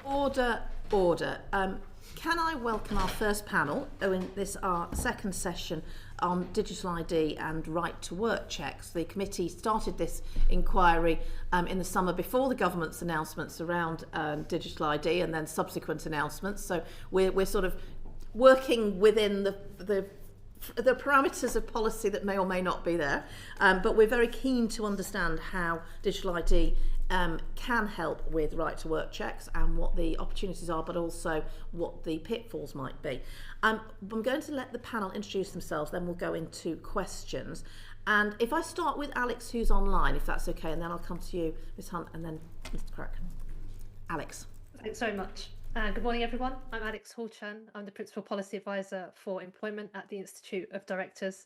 Order, order. Can I welcome our first panel in this, our second session on digital ID and right to work checks. The committee started this inquiry in the summer before the government's announcements around digital ID and then subsequent announcements. So we're sort of working within the parameters of policy that may or may not be there, but we're very keen to understand how digital ID can help with right to work checks and what the opportunities are, but also what the pitfalls might be. I'm going to let the panel introduce themselves, then we'll go into questions. And if I start with Alex, who's online, if that's okay, and then I'll come to you, Ms Hunt, and then Mr Crack. Alex. Thanks very much. Good morning, everyone. I'm Alex Hall-Chen. I'm the Principal Policy Advisor for Employment at the Institute of Directors.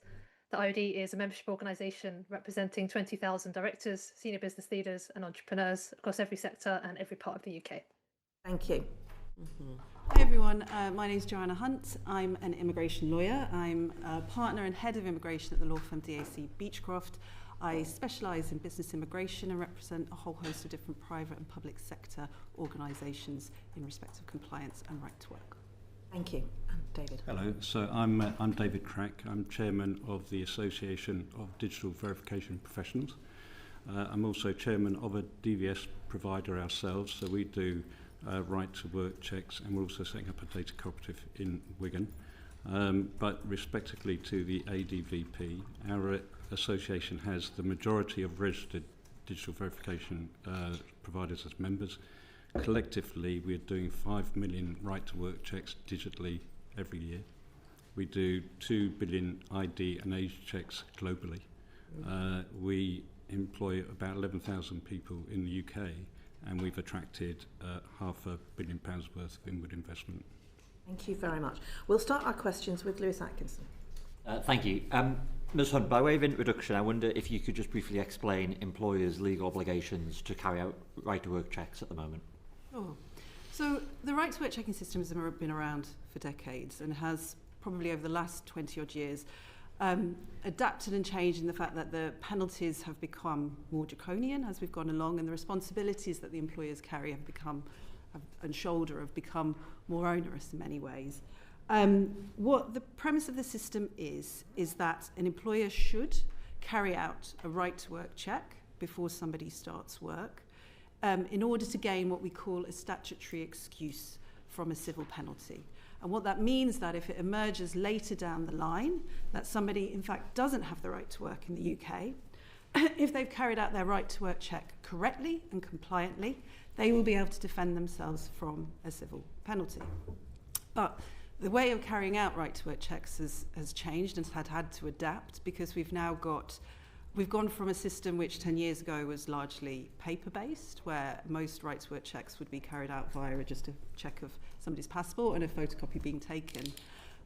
The IOD is a membership organisation representing 20,000 directors, senior business leaders and entrepreneurs across every sector and every part of the UK. Thank you. Hi everyone, my name is Joanna Hunt. I'm an immigration lawyer. I'm a partner and head of immigration at the law firm DAC Beachcroft. I specialise in business immigration and represent a whole host of different private and public sector organisations in respect of compliance and right to work. Thank you. And David. Hello, so I'm David Crack. I'm chairman of the Association of Digital Verification Professionals. I'm also chairman of a DVS provider ourselves, so we do right to work checks, and we're also setting up a data cooperative in Wigan. But respectively to the ADVP, our association has the majority of registered digital verification providers as members. Collectively, we're doing 5 million right to work checks digitally every year. We do 2 billion ID and age checks globally. We employ about 11,000 people in the UK, and we've attracted £500 million worth of inward investment. Thank you very much. We'll start our questions with Lewis Atkinson. Thank you. Ms Hunt, by way of introduction, I wonder if you could just briefly explain employers' legal obligations to carry out right-to-work checks at the moment. Sure. So the right to work checking system has been around for decades and has probably over the last 20 odd years adapted and changed in the fact that the penalties have become more draconian as we've gone along, and the responsibilities that the employers carry have become more onerous in many ways. What the premise of the system is that an employer should carry out a right to work check before somebody starts work in order to gain what we call a statutory excuse from a civil penalty. And what that means that if it emerges later down the line that somebody in fact doesn't have the right to work in the UK, if they've carried out their right to work check correctly and compliantly, they will be able to defend themselves from a civil penalty. But the way of carrying out right to work checks has changed and has had to adapt, because we've gone from a system which 10 years ago was largely paper-based, where most right to work checks would be carried out via just a check of somebody's passport and a photocopy being taken.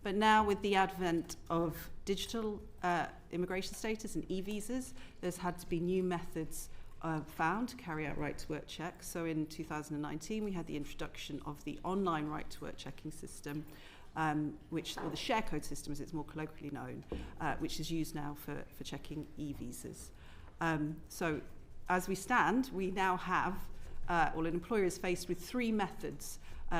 But now with the advent of digital immigration status and e-visas, there's had to be new methods found to carry out right to work checks. So in 2019, we had the introduction of the online right to work checking system, or the share code system as it's more colloquially known, which is used now for checking e-visas. So as we stand, we now have, an employer is faced with 3 methods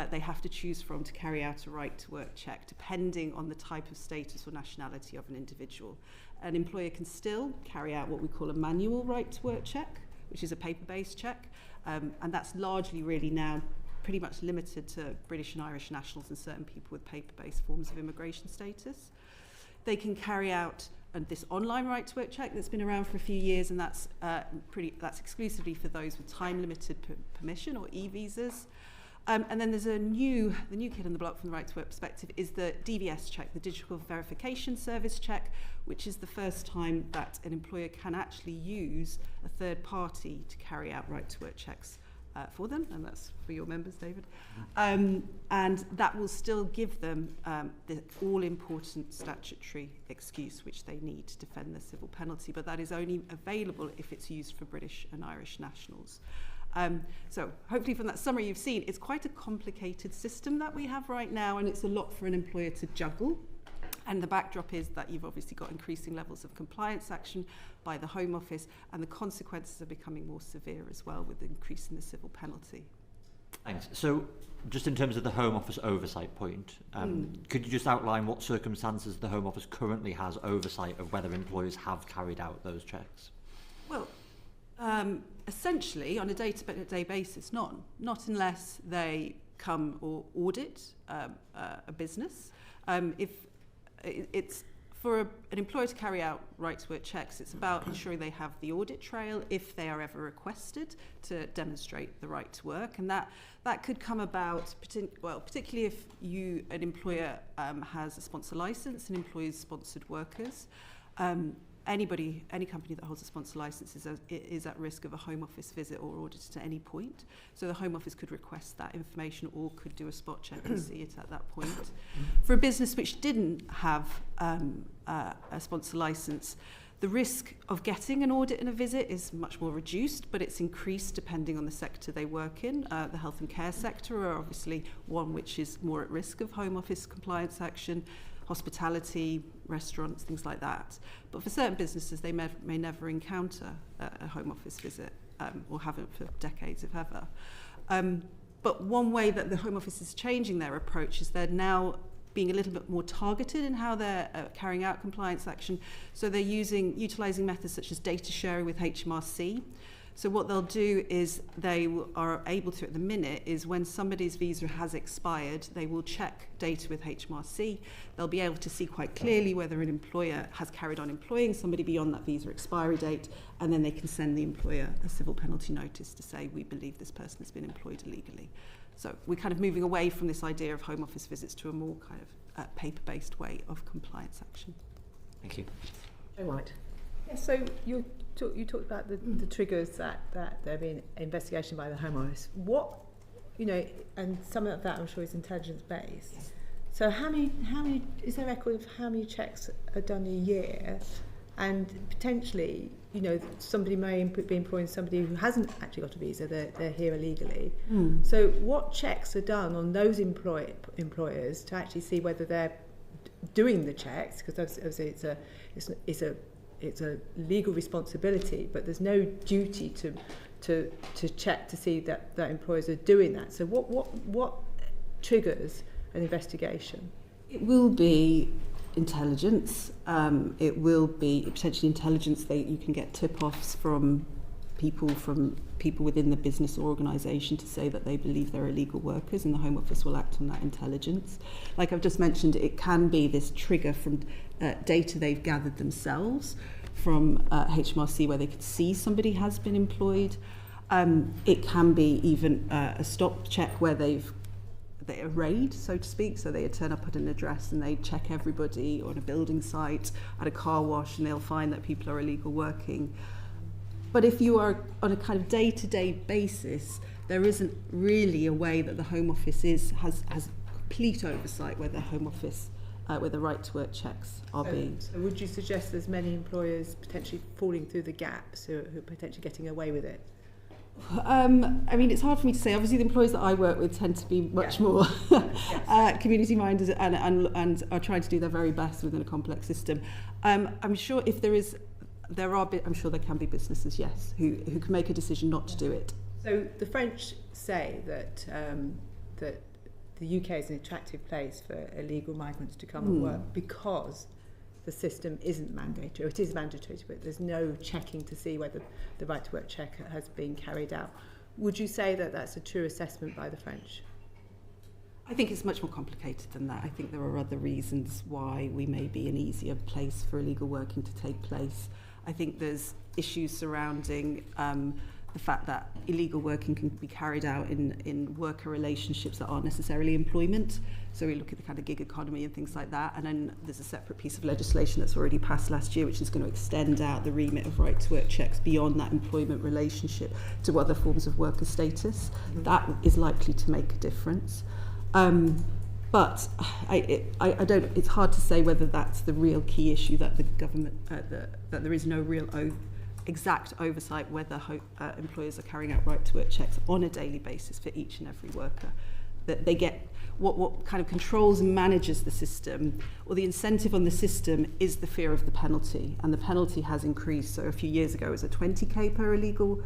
they have to choose from to carry out a right to work check, depending on the type of status or nationality of an individual. An employer can still carry out what we call a manual right to work check, which is a paper-based check, and that's largely really now pretty much limited to British and Irish nationals and certain people with paper-based forms of immigration status. They can carry out this online right to work check that's been around for a few years, and that's exclusively for those with time-limited permission or e-visas. And then there's the new kid on the block from the right to work perspective is the DVS check, the Digital Verification Service check, which is the first time that an employer can actually use a third party to carry out right to work checks for them, and that's for your members, David. And that will still give them the all-important statutory excuse which they need to defend the civil penalty, but that is only available if it's used for British and Irish nationals. So hopefully from that summary you've seen, it's quite a complicated system that we have right now, and it's a lot for an employer to juggle. And the backdrop is that you've obviously got increasing levels of compliance action by the Home Office, and the consequences are becoming more severe as well with the increase in the civil penalty. Thanks. So, just in terms of the Home Office oversight point, could you just outline what circumstances the Home Office currently has oversight of whether employers have carried out those checks? Well, essentially, on a day-to-day basis, not unless they come or audit a business. If it's for an employer to carry out right-to-work checks, it's about ensuring they have the audit trail if they are ever requested to demonstrate the right to work, and that could come about, particularly if an employer has a sponsor license and employs sponsored workers. Any company that holds a sponsor license is at risk of a Home Office visit or audit at any point. So the Home Office could request that information or could do a spot check and see it at that point. For a business which didn't have a sponsor license, the risk of getting an audit and a visit is much more reduced, but it's increased depending on the sector they work in. The health and care sector are obviously one which is more at risk of Home Office compliance action. Hospitality, restaurants, things like that. But for certain businesses, they may never encounter a Home Office visit or haven't for decades, if ever. But one way that the Home Office is changing their approach is they're now being a little bit more targeted in how they're carrying out compliance action. So they're utilising methods such as data sharing with HMRC. So what they'll do is they are able to, at the minute, is when somebody's visa has expired, they will check data with HMRC. They'll be able to see quite clearly whether an employer has carried on employing somebody beyond that visa expiry date, and then they can send the employer a civil penalty notice to say, we believe this person has been employed illegally. So we're kind of moving away from this idea of Home Office visits to a more kind of paper-based way of compliance action. Thank you. Right. Yeah, so you talked about the triggers that there be an investigation by the Home Office. What, and some of that I'm sure is intelligence based. Yes. So how many is there a record of how many checks are done a year? And potentially, somebody may be employing somebody who hasn't actually got a visa, they're here illegally. So what checks are done on those employers to actually see whether they're doing the checks? Because obviously it's a legal responsibility, but there's no duty to check to see that employers are doing that. So what triggers an investigation? It will be intelligence. It will be potentially intelligence that you can get tip-offs from people within the business or organisation to say that they believe they're illegal workers, and the Home Office will act on that intelligence. Like I've just mentioned, it can be this trigger from data they've gathered themselves from HMRC where they could see somebody has been employed. It can be even a stop check where they're a raid, so to speak, so they turn up at an address and they check everybody on a building site, at a car wash, and they'll find that people are illegal working. But if you are on a kind of day-to-day basis, there isn't really a way that the Home Office has complete oversight where the Home Office, where the right to work checks are being. So would you suggest there's many employers potentially falling through the gaps who are potentially getting away with it? I mean, it's hard for me to say. Obviously, the employers that I work with tend to be much more community-minded and are trying to do their very best within a complex system. I'm sure if I'm sure there can be businesses, yes, who can make a decision not to do it. So the French say that that the UK is an attractive place for illegal migrants to come and work because the system isn't mandatory. It is mandatory, but there's no checking to see whether the right to work check has been carried out. Would you say that that's a true assessment by the French? I think it's much more complicated than that. I think there are other reasons why we may be an easier place for illegal working to take place. I think there's issues surrounding the fact that illegal working can be carried out in worker relationships that aren't necessarily employment. So we look at the kind of gig economy and things like that. And then there's a separate piece of legislation that's already passed last year, which is going to extend out the remit of right to work checks beyond that employment relationship to other forms of worker status. That is likely to make a difference. But I don't. It's hard to say whether that's the real key issue, that the government that there is no real exact oversight whether employers are carrying out right to work checks on a daily basis for each and every worker. That they get what kind of controls and manages the system, or the incentive on the system, is the fear of the penalty. And the penalty has increased. So a few years ago it was a 20k per illegal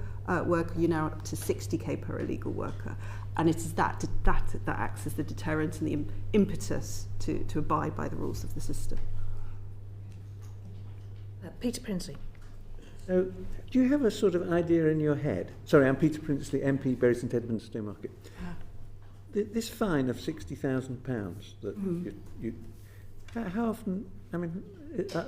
worker, you're now up to 60k per illegal worker. And it is that acts as the deterrent and the impetus to abide by the rules of the system. Peter Prinsley. So, do you have a sort of idea in your head? Sorry, I'm Peter Prinsley, MP, Bury St Edmunds, Stowmarket. This fine of £60,000 that you how often? I mean,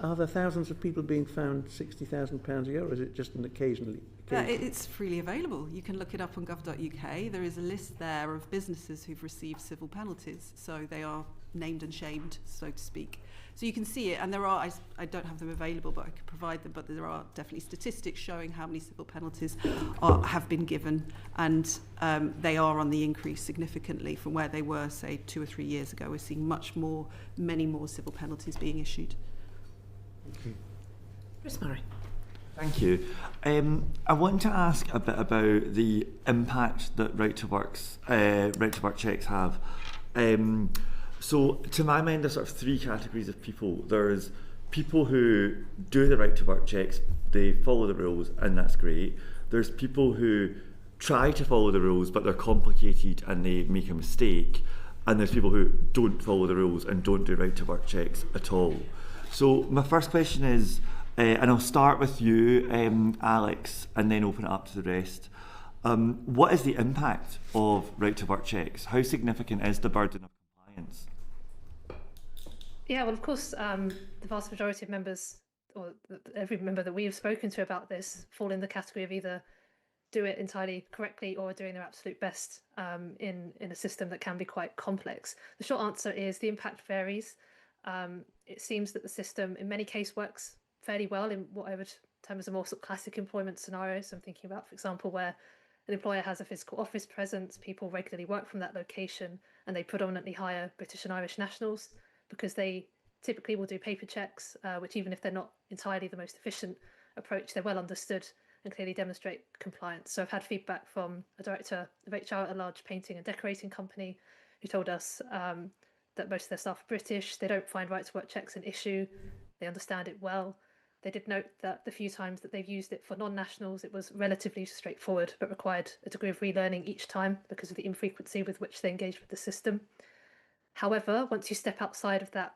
are there thousands of people being found £60,000 a year, or is it just an occasionally? It's freely available. You can look it up on gov.uk. There is a list there of businesses who've received civil penalties, so they are named and shamed, so to speak. So you can see it, and there are, I don't have them available, but I could provide them, but there are definitely statistics showing how many civil penalties have been given, and they are on the increase significantly from where they were, say, 2 or 3 years ago. We're seeing many more civil penalties being issued. Okay. Chris Murray. Thank you. I want to ask a bit about the impact that right to work checks have. So to my mind, there's sort of 3 categories of people. There's people who do the right to work checks, they follow the rules, and that's great. There's people who try to follow the rules, but they're complicated and they make a mistake. And there's people who don't follow the rules and don't do right to work checks at all. So my first question is, and I'll start with you, Alex, and then open it up to the rest. What is the impact of right to work checks? How significant is the burden of compliance? Yeah, well, of course, the vast majority of members, or every member that we have spoken to about this, fall in the category of either do it entirely correctly or doing their absolute best in a system that can be quite complex. The short answer is the impact varies. It seems that the system in many cases works fairly well in what I would term as a more sort of classic employment scenario. So I'm thinking about, for example, where an employer has a physical office presence, people regularly work from that location, and they predominantly hire British and Irish nationals because they typically will do paper checks, which even if they're not entirely the most efficient approach, they're well understood and clearly demonstrate compliance. So I've had feedback from a director of HR at a large painting and decorating company who told us that most of their staff are British, they don't find right to work checks an issue, they understand it well. They did note that the few times that they've used it for non-nationals, it was relatively straightforward, but required a degree of relearning each time because of the infrequency with which they engaged with the system. However, once you step outside of that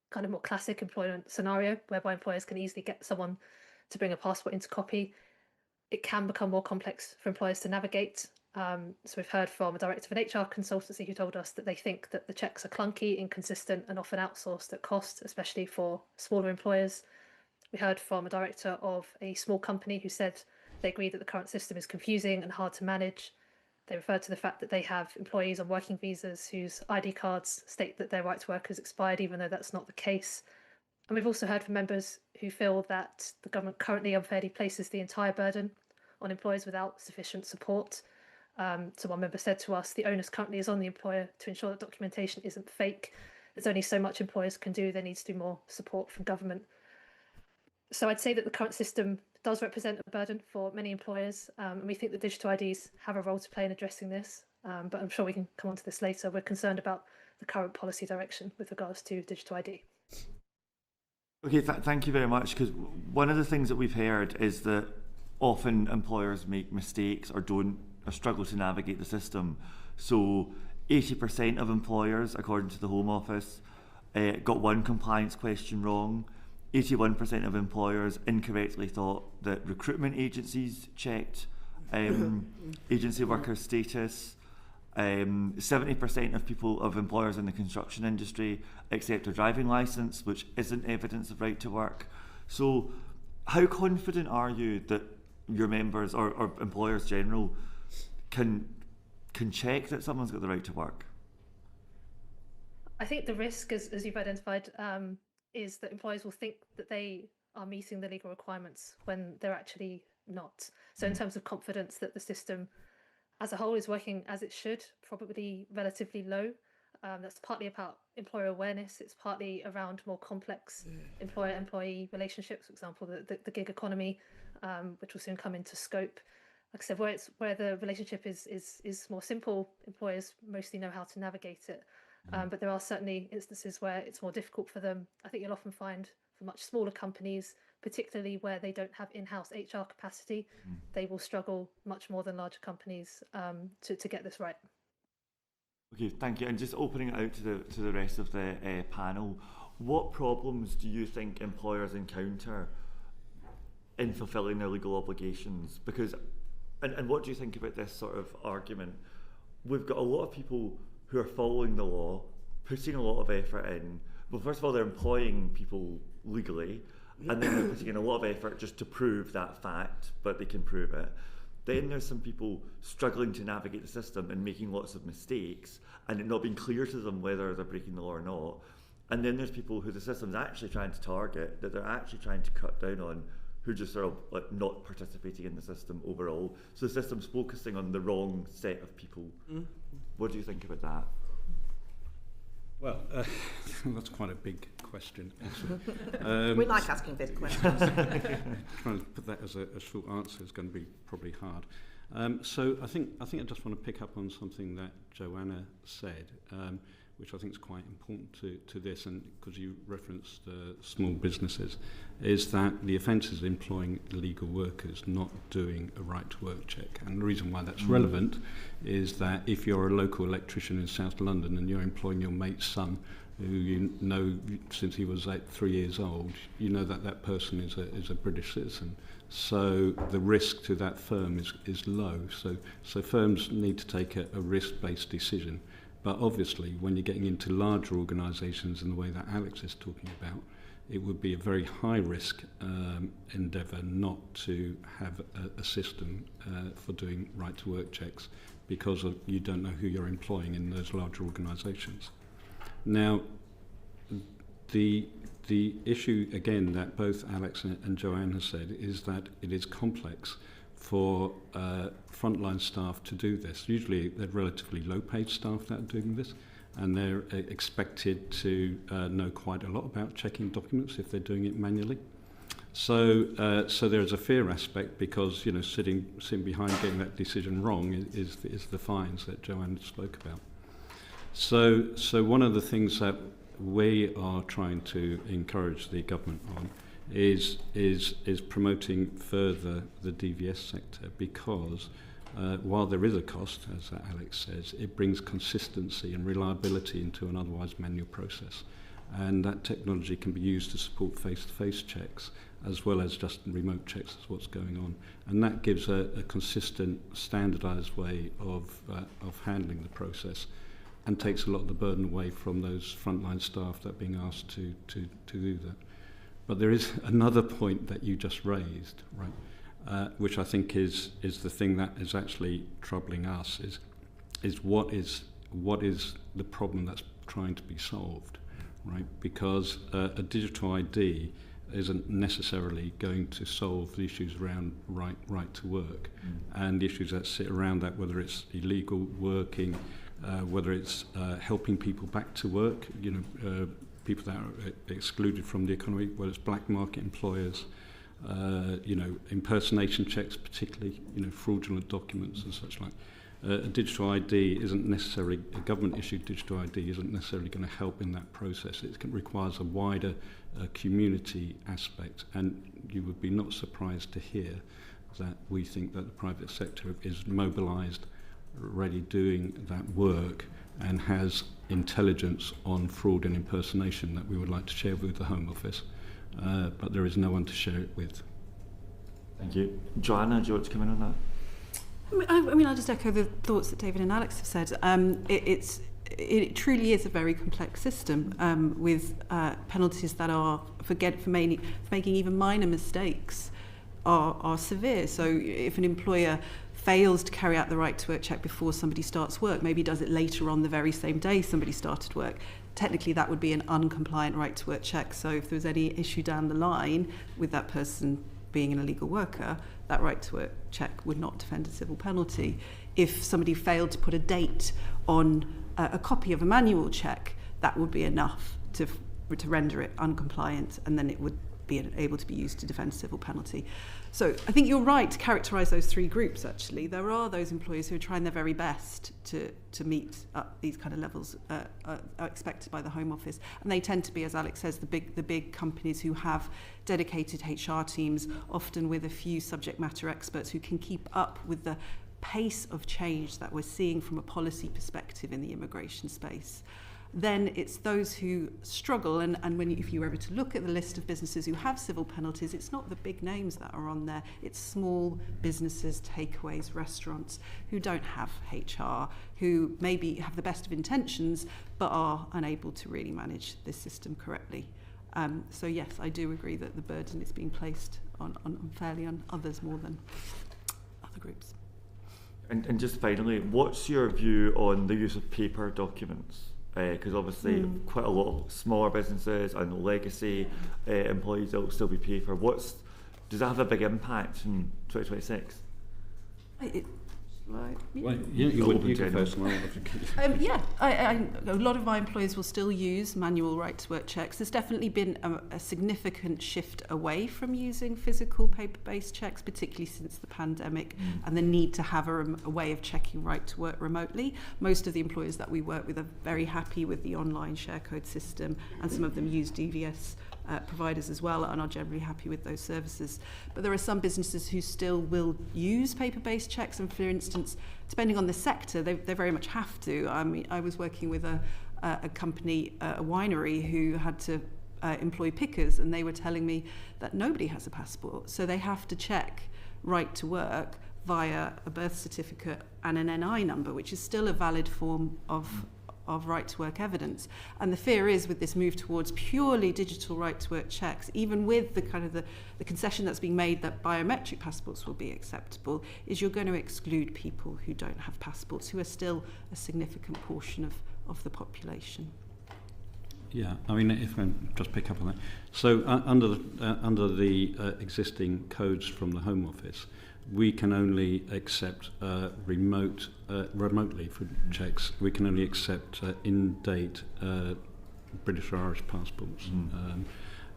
kind of more classic employment scenario, whereby employers can easily get someone to bring a passport into copy, it can become more complex for employers to navigate. So we've heard from a director of an HR consultancy who told us that they think that the checks are clunky, inconsistent, and often outsourced at cost, especially for smaller employers. We heard from a director of a small company who said they agree that the current system is confusing and hard to manage. They referred to the fact that they have employees on working visas whose ID cards state that their right to work has expired, even though that's not the case. And we've also heard from members who feel that the government currently unfairly places the entire burden on employers without sufficient support. So one member said to us, the onus currently is on the employer to ensure that documentation isn't fake. There's only so much employers can do. There needs to be more support from government. So I'd say that the current system does represent a burden for many employers, and we think that digital IDs have a role to play in addressing this, but I'm sure we can come on to this later. We're concerned about the current policy direction with regards to digital ID. Okay, thank you very much, because one of the things that we've heard is that often employers make mistakes or struggle to navigate the system. So 80% of employers, according to the Home Office, got one compliance question wrong. 81% of employers incorrectly thought that recruitment agencies checked agency worker status. 70% of employers in the construction industry accept a driving licence, which isn't evidence of right to work. So how confident are you that your members or employers general can check that someone's got the right to work? I think the risk, as you've identified, is that employers will think that they are meeting the legal requirements when they're actually not. So in terms of confidence that the system as a whole is working as it should, probably relatively low. That's partly about employer awareness. It's partly around more complex employer-employee relationships, for example, the gig economy, which will soon come into scope. like I said, where the relationship is more simple, employers mostly know how to navigate it. But there are certainly instances where it's more difficult for them. I think you'll often find for much smaller companies, particularly where they don't have in-house HR capacity, they will struggle much more than larger companies to get this right. Okay, thank you. And just opening it out to the rest of the panel, what problems do you think employers encounter in fulfilling their legal obligations? Because, and what do you think about this sort of argument? We've got a lot of people who are following the law, putting a lot of effort in. Well, first of all, they're employing people legally, and then they're putting in a lot of effort just to prove that fact, but they can prove it. Then there's some people struggling to navigate the system and making lots of mistakes, and it not being clear to them whether they're breaking the law or not. And then there's people who the system's actually trying to target, that they're actually trying to cut down on, who just are like not participating in the system overall. So the system's focusing on the wrong set of people. What do you think about that? Well, that's quite a big question. We like asking big questions. Trying to put that as a short answer is going to be probably hard. So I think I just want to pick up on something that Joanna said, which I think is quite important to this, and because you referenced small businesses, is that the offence is employing illegal workers, not doing a right to work check. And the reason why that's relevant is that if you're a local electrician in South London and you're employing your mate's son, who you know since he was 3 years old, you know that person is a British citizen. So the risk to that firm is low. So firms need to take a risk-based decision. But obviously, when you're getting into larger organisations in the way that Alex is talking about, it would be a very high-risk endeavour not to have a system for doing right-to-work checks, because you don't know who you're employing in those larger organisations. Now, the issue, again, that both Alex and Joanne have said is that it is complex for frontline staff to do this. Usually they're relatively low-paid staff that are doing this, and they're expected to know quite a lot about checking documents if they're doing it manually. So there's a fear aspect, because sitting behind getting that decision wrong is the fines that Joanne spoke about. So one of the things that we are trying to encourage the government on is promoting further the DVS sector, because while there is a cost, as Alex says, it brings consistency and reliability into an otherwise manual process. And that technology can be used to support face-to-face checks as well as just remote checks as what's going on. And that gives a consistent, standardised way of handling the process, and takes a lot of the burden away from those frontline staff that are being asked to do that. But there is another point that you just raised, right, which I think is the thing that is actually troubling us, is what is the problem that's trying to be solved, right? Because a digital ID isn't necessarily going to solve the issues around right to work, and the issues that sit around that, whether it's illegal working, whether it's helping people back to work, people that are excluded from the economy, whether it's black market employers, impersonation checks, particularly, fraudulent documents and such like. A digital ID isn't necessarily, a government-issued digital ID isn't necessarily going to help in that process. It requires a wider community aspect, and you would be not surprised to hear that we think that the private sector is mobilised, already doing that work, and has intelligence on fraud and impersonation that we would like to share with the Home Office, but there is no one to share it with. Thank you. Joanna, do you want to come in on that? I'll just echo the thoughts that David and Alex have said. It truly is a very complex system, with penalties that are for making even minor mistakes are severe. So if an employer fails to carry out the right to work check before somebody starts work, maybe does it later on the very same day somebody started work, technically that would be an uncompliant right to work check. So if there was any issue down the line with that person being an illegal worker, that right to work check would not defend a civil penalty. If somebody failed to put a date on a copy of a manual check, that would be enough to render it uncompliant, and then it would be able to be used to defend civil penalty. So I think you're right to characterise those three groups, actually. There are those employers who are trying their very best to meet these kind of levels are expected by the Home Office. And they tend to be, as Alex says, the big companies who have dedicated HR teams, often with a few subject matter experts who can keep up with the pace of change that we're seeing from a policy perspective in the immigration space. Then it's those who struggle, and if you were ever to look at the list of businesses who have civil penalties, it's not the big names that are on there, it's small businesses, takeaways, restaurants, who don't have HR, who maybe have the best of intentions, but are unable to really manage this system correctly. So yes, I do agree that the burden is being placed unfairly on others more than other groups. And just finally, what's your view on the use of paper documents? Because obviously quite a lot of smaller businesses and legacy employees will still be paper. Does that have a big impact in 2026? Well, you go first. Yeah, a lot of my employers will still use manual right-to-work checks. There's definitely been a significant shift away from using physical paper-based checks, particularly since the pandemic, and the need to have a way of checking right-to-work remotely. Most of the employers that we work with are very happy with the online share code system, and some of them use DVS providers as well and are generally happy with those services. But there are some businesses who still will use paper-based checks, and for instance, depending on the sector, they very much have to. I mean, I was working with a company, a winery, who had to employ pickers, and they were telling me that nobody has a passport, so they have to check right to work via a birth certificate and an NI number, which is still a valid form of right to work evidence. And the fear is, with this move towards purely digital right to work checks, even with the kind of the concession that's being made that biometric passports will be acceptable, is you're going to exclude people who don't have passports, who are still a significant portion of the population. Yeah, I mean, if I just pick up on that. So under the existing codes from the Home Office, we can only accept remotely for checks. We can only accept in-date British or Irish passports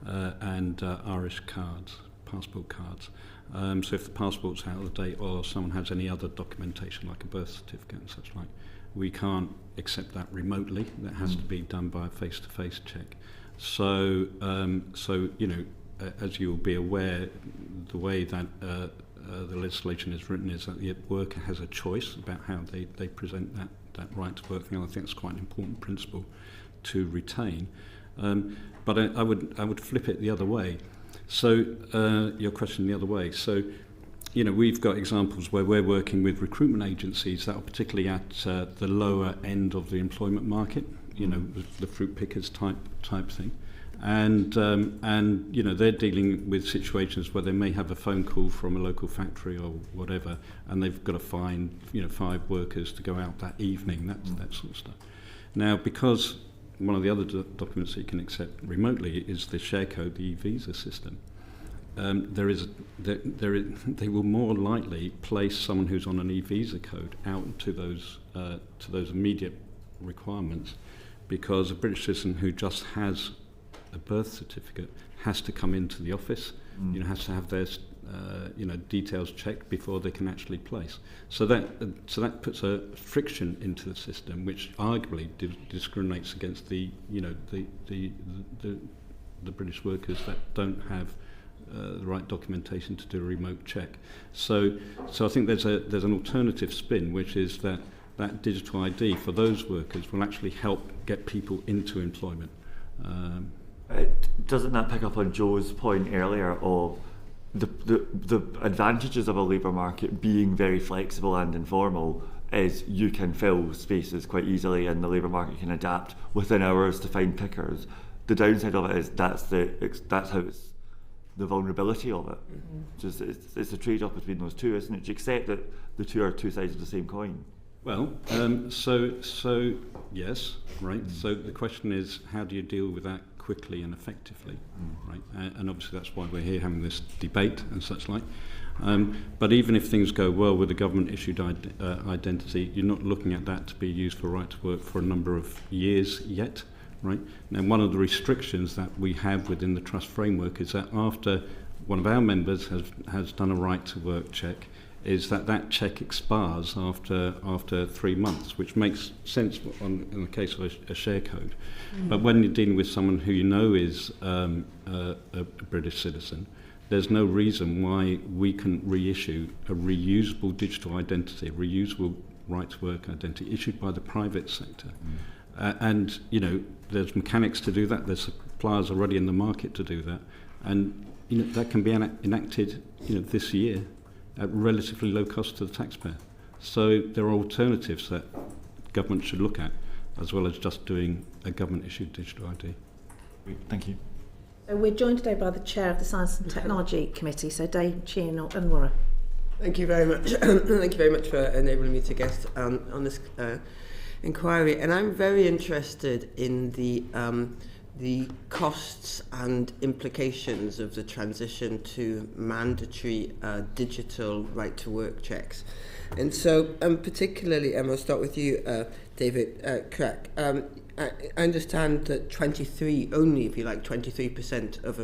and Irish cards, passport cards. So if the passport's out of date or someone has any other documentation like a birth certificate and such like, we can't accept that remotely. That has to be done by a face-to-face check. So you know, as you'll be aware, the way that the legislation is written is that the worker has a choice about how they present that right to work thing. I think that's quite an important principle to retain. But I would flip it the other way. So your question the other way. So, you know, we've got examples where we're working with recruitment agencies that are particularly at the lower end of the employment market, you know, the fruit pickers type thing. And you know, they're dealing with situations where they may have a phone call from a local factory or whatever, and they've got to find, you know, 5 workers to go out that evening, that sort of stuff. Now, because one of the other documents that you can accept remotely is the share code, the e-visa system, they will more likely place someone who's on an e-visa code out to those immediate requirements, because a British citizen who just has a birth certificate has to come into the office, you know, has to have their you know, details checked before they can actually place. So that puts a friction into the system, which arguably discriminates against the, you know, the British workers that don't have the right documentation to do a remote check. So I think there's an alternative spin, which is that digital ID for those workers will actually help get people into employment. Doesn't that pick up on Joe's point earlier of the advantages of a labour market being very flexible and informal is you can fill spaces quite easily and the labour market can adapt within hours to find pickers. The downside of it is that's how it's the vulnerability of it. Just it's a trade-off between those two, isn't it? Do you accept that the two are two sides of the same coin? Well, so yes, right. So the question is, how do you deal with that quickly and effectively, right? And obviously that's why we're here having this debate and such like. But even if things go well with the government-issued identity, you're not looking at that to be used for right to work for a number of years yet, right? Now, one of the restrictions that we have within the trust framework is that after one of our members has done a right to work check, is that check expires after 3 months, which makes sense in the case of a share code. But when you're dealing with someone who you know is a British citizen, there's no reason why we couldn't reissue a reusable digital identity, a reusable right to work identity issued by the private sector. And, you know, there's mechanics to do that. There's suppliers already in the market to do that. And, you know, that can be enacted, you know, this year at relatively low cost to the taxpayer. So there are alternatives that government should look at, as well as just doing a government-issued digital ID. Thank you. So we're joined today by the Chair of the Science and Technology Committee, so Dave Chin Unwara. Thank you very much. Thank you very much for enabling me to guest on this inquiry. And I'm very interested in the costs and implications of the transition to mandatory digital right-to-work checks. And so, particularly, I'll start with you, David Crack. I understand that 23% of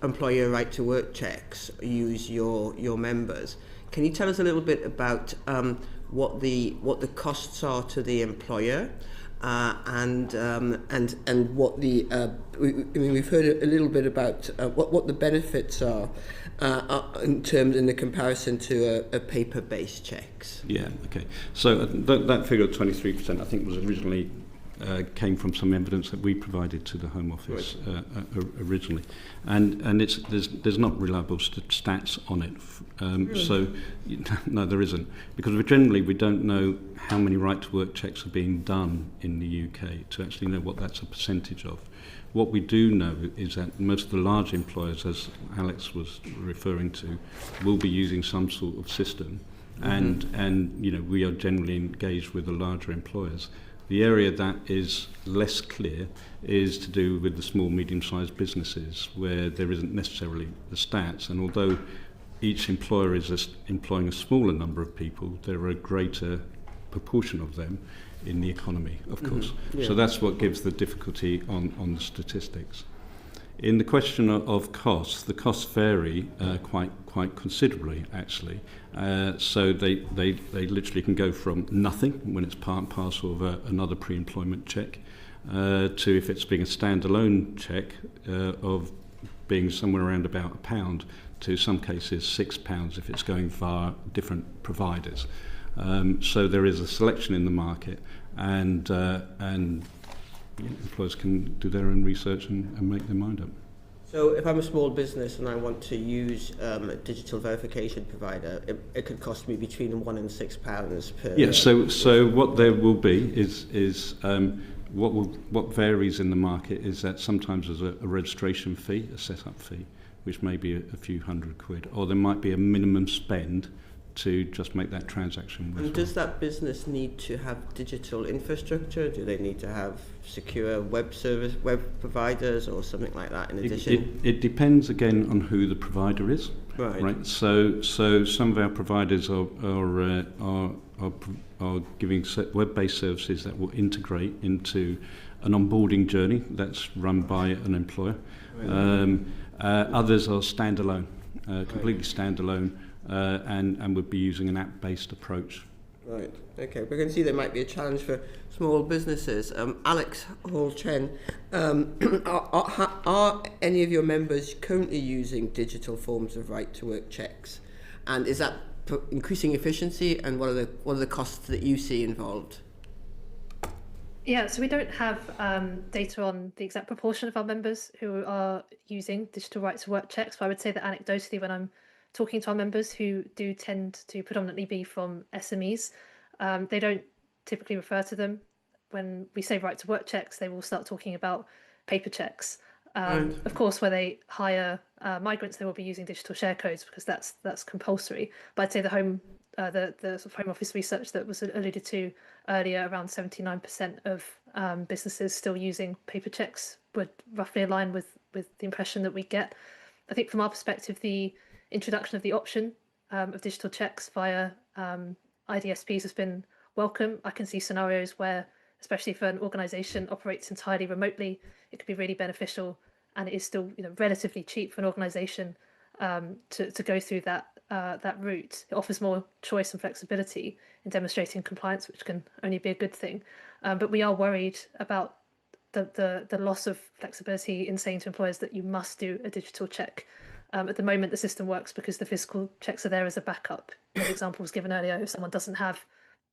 employer right-to-work checks use your members. Can you tell us a little bit about what the costs are to the employer? And what the we've heard a little bit about what the benefits are in the comparison to a paper-based checks. Yeah, okay. So that figure of 23%, I think, was originally came from some evidence that we provided to the Home Office originally, and there's not reliable stats on it. So no, there isn't, because we don't know how many right to work checks are being done in the UK to actually know what that's a percentage of. What we do know is that most of the large employers, as Alex was referring to, will be using some sort of system, and you know, we are generally engaged with the larger employers. The area that is less clear is to do with the small, medium-sized businesses, where there isn't necessarily the stats. And although each employer is employing a smaller number of people, there are a greater proportion of them in the economy, of course. Yeah. So that's what gives the difficulty on the statistics. In the question of costs, the costs vary quite considerably, actually. So they literally can go from nothing when it's part and parcel of another pre-employment check to, if it's being a standalone check, of being somewhere around about £1 to some cases £6 if it's going via different providers. So there is a selection in the market, and employers can do their own research and make their mind up. So if I'm a small business and I want to use a digital verification provider, it could cost me between £1 and £6 per... Yeah, so what there will be is what varies in the market is that sometimes there's a registration fee, a set-up fee, which may be a few £100, or there might be a minimum spend to just make that transaction worthwhile. And does that business need to have digital infrastructure? Do they need to have secure web providers or something like that in addition? It depends again on who the provider is. Right. So some of our providers are giving web-based services that will integrate into an onboarding journey that's run by an employer. Right. Others are standalone, completely standalone. And would be using an app-based approach. Right, okay. We can see there might be a challenge for small businesses. Alex Hall-Chen, are any of your members currently using digital forms of right-to-work checks? And is that increasing efficiency, and what are the costs that you see involved? Yeah, so we don't have data on the exact proportion of our members who are using digital right-to-work checks, but I would say that anecdotally, when I'm talking to our members who do tend to predominantly be from SMEs, they don't typically refer to them. When we say right to work checks, they will start talking about paper checks. Of course, where they hire migrants, they will be using digital share codes because that's compulsory. But I'd say the Home Office research that was alluded to earlier, around 79% of businesses still using paper checks, would roughly align with the impression that we get. I think from our perspective, the introduction of the option of digital checks via IDSPs has been welcome. I can see scenarios where especially if an organisation operates entirely remotely. It could be really beneficial, and it is still relatively cheap for an organisation to go through that route. It offers more choice and flexibility in demonstrating compliance, which can only be a good thing. But we are worried about the loss of flexibility in saying to employers that you must do a digital check. At the moment, the system works because the physical checks are there as a backup. The example was given earlier, if someone doesn't have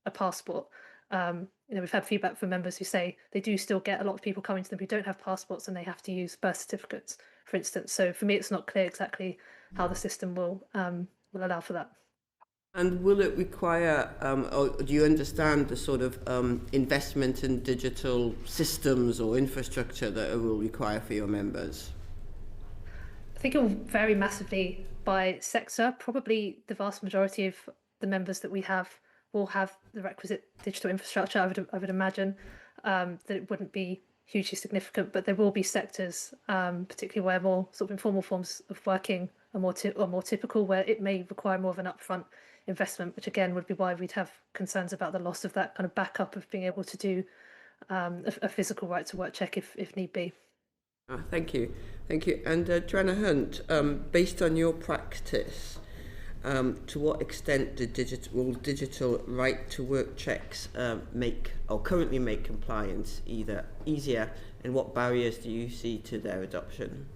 a passport. We've had feedback from members who say they do still get a lot of people coming to them who don't have passports and they have to use birth certificates, for instance. So for me, it's not clear exactly how the system will allow for that. And will it require, or do you understand the sort of investment in digital systems or infrastructure that it will require for your members? I think it will vary massively by sector. Probably the vast majority of the members that we have will have the requisite digital infrastructure. I would imagine that it wouldn't be hugely significant, but there will be sectors, particularly where more sort of informal forms of working are more typical, where it may require more of an upfront investment, which again would be why we'd have concerns about the loss of that kind of backup of being able to do a physical right to work check if need be. Thank you. And Joanna Hunt, based on your practice, to what extent do digital right to work checks currently make compliance either easier, and what barriers do you see to their adoption?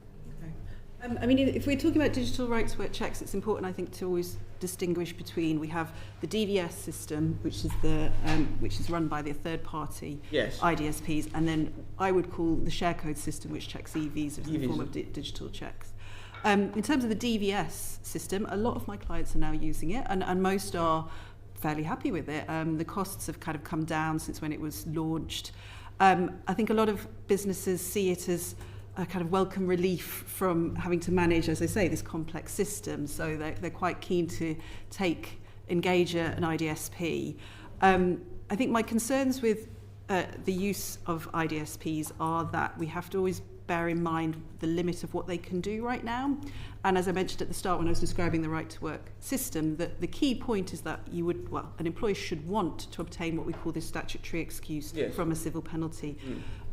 If we're talking about digital right to work checks, it's important, I think, to always distinguish between, we have the DVS system, which is run by the third-party IDSPs, and then I would call the share code system, which checks e-visas in the form of digital checks. In terms of the DVS system, a lot of my clients are now using it, and most are fairly happy with it. The costs have kind of come down since when it was launched. I think a lot of businesses see it as a kind of welcome relief from having to manage, as I say, this complex system. So they're quite keen to engage an IDSP. I think my concerns with the use of IDSPs are that we have to always bear in mind the limit of what they can do right now. And as I mentioned at the start when I was describing the right to work system, that the key point is that an employer should want to obtain what we call this statutory excuse from a civil penalty.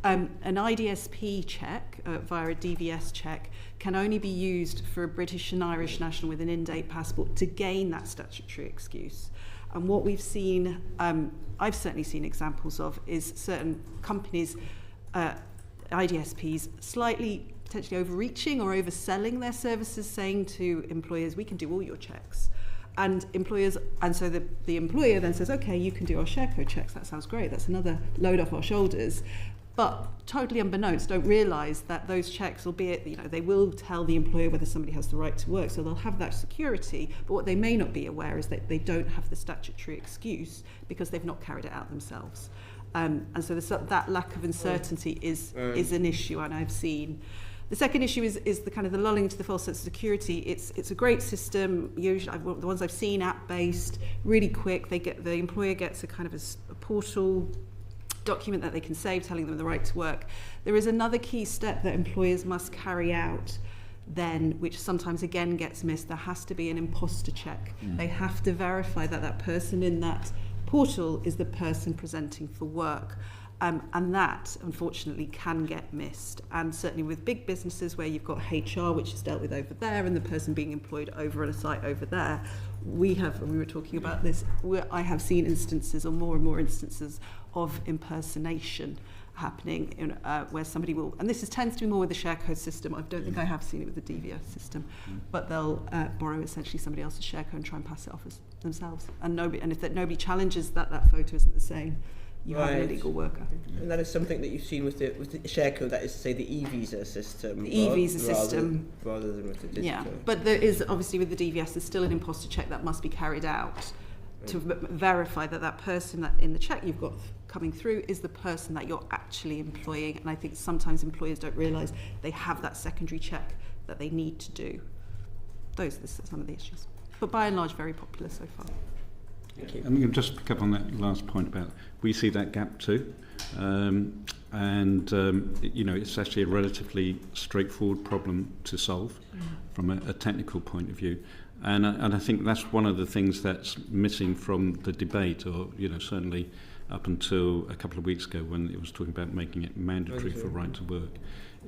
An IDSP check via a DVS check can only be used for a British and Irish national with an in-date passport to gain that statutory excuse. And what we've seen, I've certainly seen examples of, is certain companies, IDSPs, slightly potentially overreaching or overselling their services, saying to employers, we can do all your checks. And so the employer then says, okay, you can do our share code checks, that sounds great, that's another load off our shoulders. But totally unbeknownst, don't realise that those checks, albeit, they will tell the employer whether somebody has the right to work, so they'll have that security, but what they may not be aware is that they don't have the statutory excuse because they've not carried it out themselves. And so that lack of uncertainty is an issue, and I've seen. The second issue is the kind of the lulling into the false sense of security. It's a great system. Usually, the ones I've seen, app-based, really quick. The employer gets a kind of a portal document that they can save telling them the right to work. There is another key step that employers must carry out then, which sometimes again gets missed. There has to be an imposter check. They have to verify that that person in that portal is the person presenting for work. And that, unfortunately, can get missed. And certainly with big businesses where you've got HR, which is dealt with over there, and the person being employed over at a site over there, we were talking about this, I have seen instances, or more and more instances, of impersonation happening where somebody will, and this tends to be more with the share code system. I don't think I have seen it with the DVS system, but they'll borrow essentially somebody else's share code and try and pass it off as themselves. And if nobody challenges that photo isn't the same, you have an illegal worker. And that is something that you've seen with the share code, that is to say the e-visa system. The e-visa system. Rather than with the digital. Yeah, but there is, obviously with the DVS, there's still an imposter check that must be carried out to verify that person that in the check you've got coming through is the person that you're actually employing. And I think sometimes employers don't realise they have that secondary check that they need to do. Those are some of the issues. But by and large, very popular so far. Thank you. And we can just pick up on that last point about, we see that gap too. It's actually a relatively straightforward problem to solve from a technical point of view. And I think that's one of the things that's missing from the debate, or certainly up until a couple of weeks ago when it was talking about making it mandatory for right to work,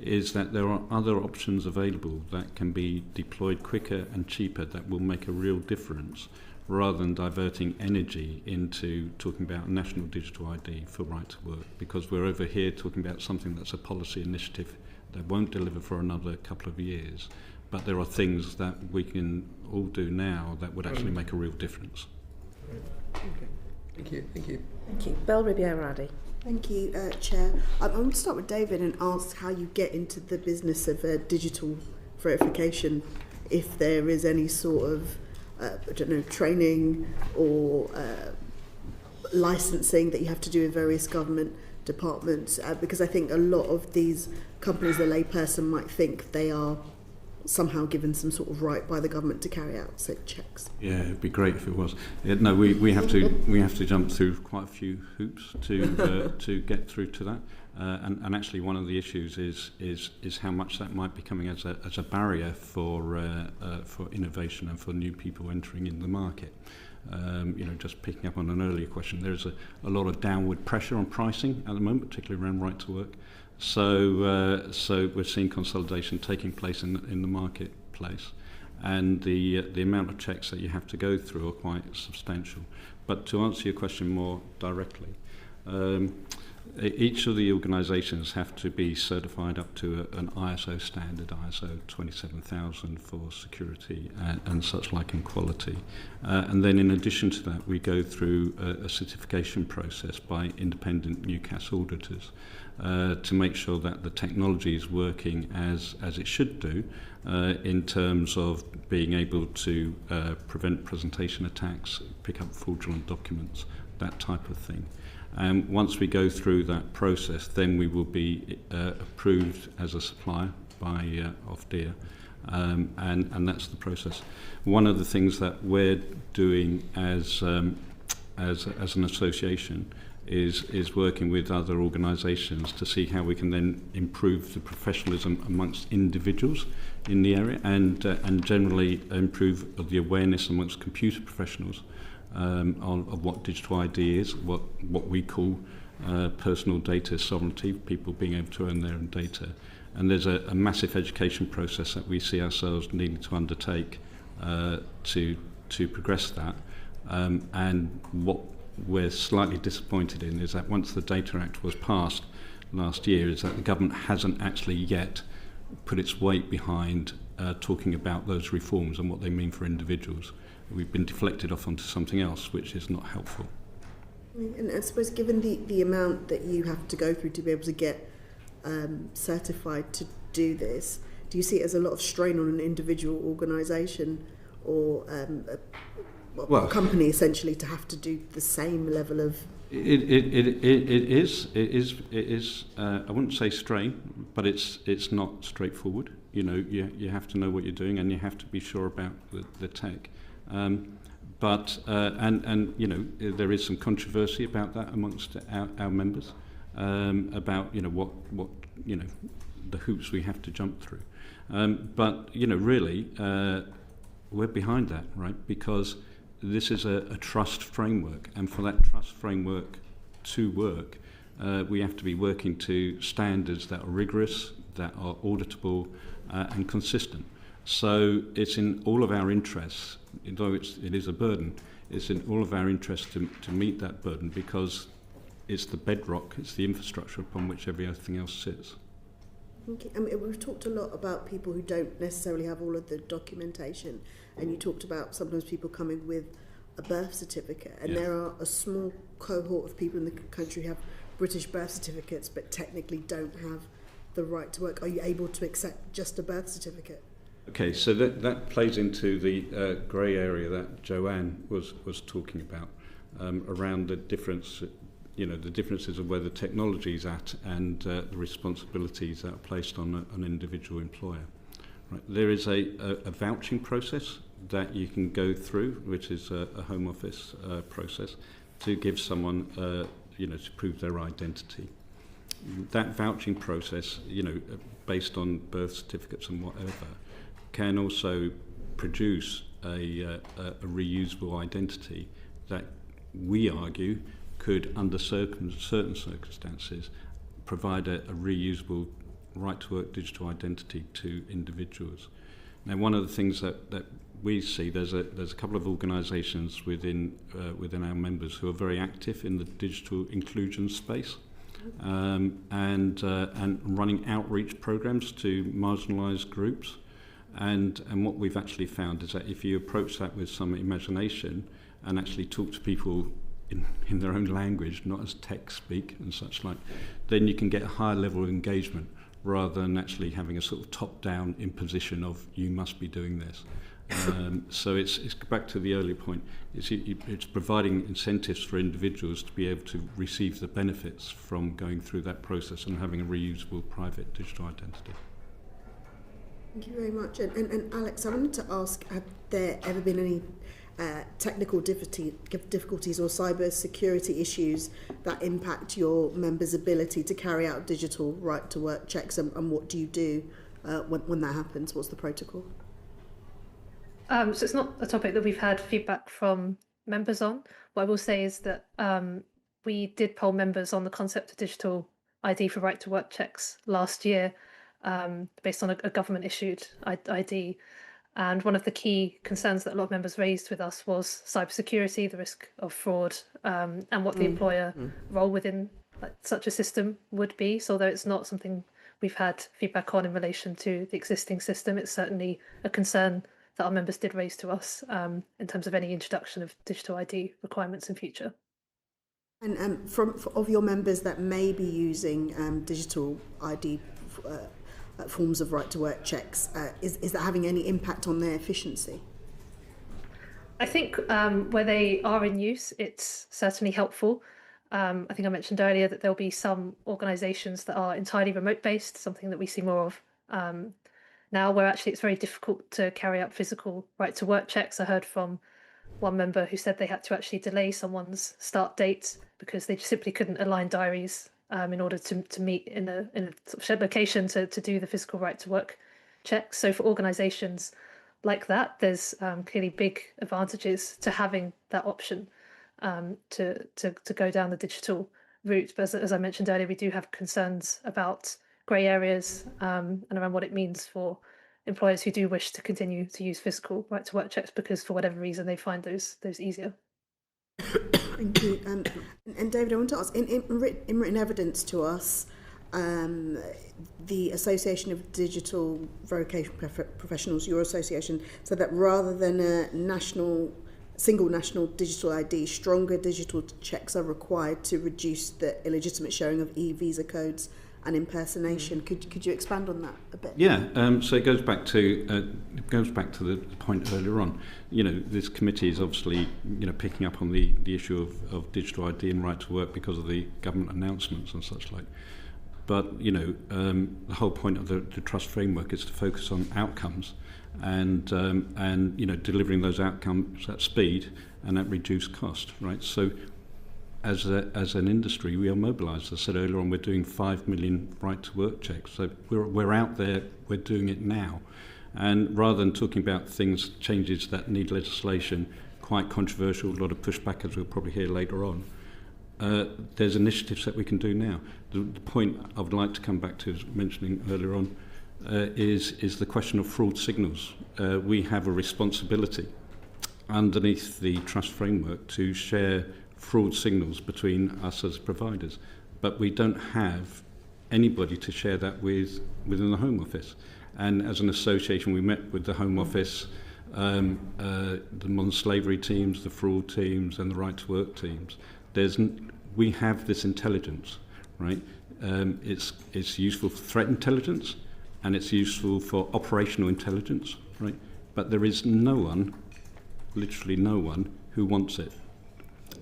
is that there are other options available that can be deployed quicker and cheaper that will make a real difference, rather than diverting energy into talking about a national digital ID for right to work, because we're over here talking about something that's a policy initiative that won't deliver for another couple of years. But there are things that we can all do now that would actually make a real difference. Okay. Thank you. Thank you. Belle Ribiera-Addy. Thank you, Chair. I want to start with David and ask how you get into the business of digital verification, if there is any sort of, training or licensing that you have to do in various government departments, because I think a lot of these companies, the layperson might think they are somehow given some sort of right by the government to carry out said checks. Yeah, it'd be great if it was. No, we have to jump through quite a few hoops to to get through to that. And actually, one of the issues is how much that might be coming as a barrier for innovation and for new people entering in the market. Just picking up on an earlier question, there's a lot of downward pressure on pricing at the moment, particularly around right to work. So we're seeing consolidation taking place in the marketplace, and the amount of checks that you have to go through are quite substantial. But to answer your question more directly, each of the organisations have to be certified up to an ISO standard, ISO 27000 for security and such like and quality. And then in addition to that, we go through a certification process by independent UCAS auditors to make sure that the technology is working as it should do in terms of being able to prevent presentation attacks, pick up fraudulent documents, that type of thing. And once we go through that process, then we will be approved as a supplier by Ofdir, and that's the process. One of the things that we're doing as an association is working with other organisations to see how we can then improve the professionalism amongst individuals in the area, and generally improve the awareness amongst computer professionals of what digital ID is, what we call personal data sovereignty, people being able to own their own data. And there's a massive education process that we see ourselves needing to undertake to progress that. And what we're slightly disappointed in is that once the Data Act was passed last year, is that the government hasn't actually yet put its weight behind talking about those reforms and what they mean for individuals. We've been deflected off onto something else, which is not helpful. And I suppose given the amount that you have to go through to be able to get certified to do this, do you see it as a lot of strain on an individual organisation or a company essentially to have to do the same level of? It is. I wouldn't say strain, but it's not straightforward. You have to know what you're doing, and you have to be sure about the tech. But there is some controversy about that amongst our members about what the hoops we have to jump through. But really we're behind that, right? Because this is a trust framework, and for that trust framework to work, we have to be working to standards that are rigorous, that are auditable, and consistent. So it's in all of our interests, though it is a burden, it's in all of our interests to meet that burden, because it's the bedrock, it's the infrastructure upon which everything else sits. Okay. I mean, we've talked a lot about people who don't necessarily have all of the documentation, and you talked about sometimes people coming with a birth certificate, and there are a small cohort of people in the country who have British birth certificates but technically don't have the right to work. Are you able to accept just a birth certificate? Okay, so that plays into the grey area that Joanna was talking about, around the difference, the differences of where the technology is at and the responsibilities that are placed on an individual employer. Right. There is a vouching process that you can go through, which is a Home Office process, to give someone, to prove their identity. That vouching process, based on birth certificates and whatever, can also produce a reusable identity that we argue could, under certain circumstances, provide a reusable right-to-work digital identity to individuals. Now, one of the things that we see, there's a couple of organisations within our members who are very active in the digital inclusion space, and running outreach programs to marginalised groups. And what we've actually found is that if you approach that with some imagination and actually talk to people in their own language, not as tech speak and such like, then you can get a higher level of engagement rather than actually having a sort of top-down imposition of you must be doing this. So it's back to the earlier point. It's providing incentives for individuals to be able to receive the benefits from going through that process and having a reusable private digital identity. Thank you very much. And Alex, I wanted to ask, have there ever been any technical difficulties or cyber security issues that impact your members' ability to carry out digital right-to-work checks, and what do you do when that happens? What's the protocol? So it's not a topic that we've had feedback from members on. What I will say is that we did poll members on the concept of digital ID for right-to-work checks last year, based on a government-issued ID. And one of the key concerns that a lot of members raised with us was cybersecurity, the risk of fraud, and what the employer role within such a system would be. So although it's not something we've had feedback on in relation to the existing system, it's certainly a concern that our members did raise to us in terms of any introduction of digital ID requirements in future. And of your members that may be using digital ID forms of right-to-work checks, is that having any impact on their efficiency? I think where they are in use, it's certainly helpful. I think I mentioned earlier that there'll be some organisations that are entirely remote-based, something that we see more of now, where actually it's very difficult to carry out physical right-to-work checks. I heard from one member who said they had to actually delay someone's start date because they just simply couldn't align diaries in order to meet in a sort of shared location to do the physical right-to-work checks. So for organisations like that, there's clearly big advantages to having that option to go down the digital route. But as I mentioned earlier, we do have concerns about grey areas and around what it means for employers who do wish to continue to use physical right-to-work checks because for whatever reason they find those easier. Thank you. And David, I want to ask, in written evidence to us, the Association of Digital Verification Professionals, your association, said that rather than a single national digital ID, stronger digital checks are required to reduce the illegitimate sharing of e-visa codes and impersonation. Could you expand on that a bit? Yeah, so it goes back to the point earlier on. You know, this committee is obviously picking up on the issue of digital ID and right to work because of the government announcements and such like. But the whole point of the trust framework is to focus on outcomes and delivering those outcomes at speed and at reduced cost, right? So as an industry, we are mobilised. As I said earlier on, we're doing 5 million right-to-work checks. So we're out there, we're doing it now. And rather than talking about changes that need legislation, quite controversial, a lot of pushback, as we'll probably hear later on, there's initiatives that we can do now. The point I would like to come back to, as mentioning earlier on, is the question of fraud signals. We have a responsibility underneath the trust framework to share fraud signals between us as providers, but we don't have anybody to share that within the Home Office. And as an association, we met with the Home Office, the modern slavery teams, the fraud teams, and the right to work teams. We have this intelligence, right? It's useful for threat intelligence, and it's useful for operational intelligence, right? But there is no one, literally no one, who wants it.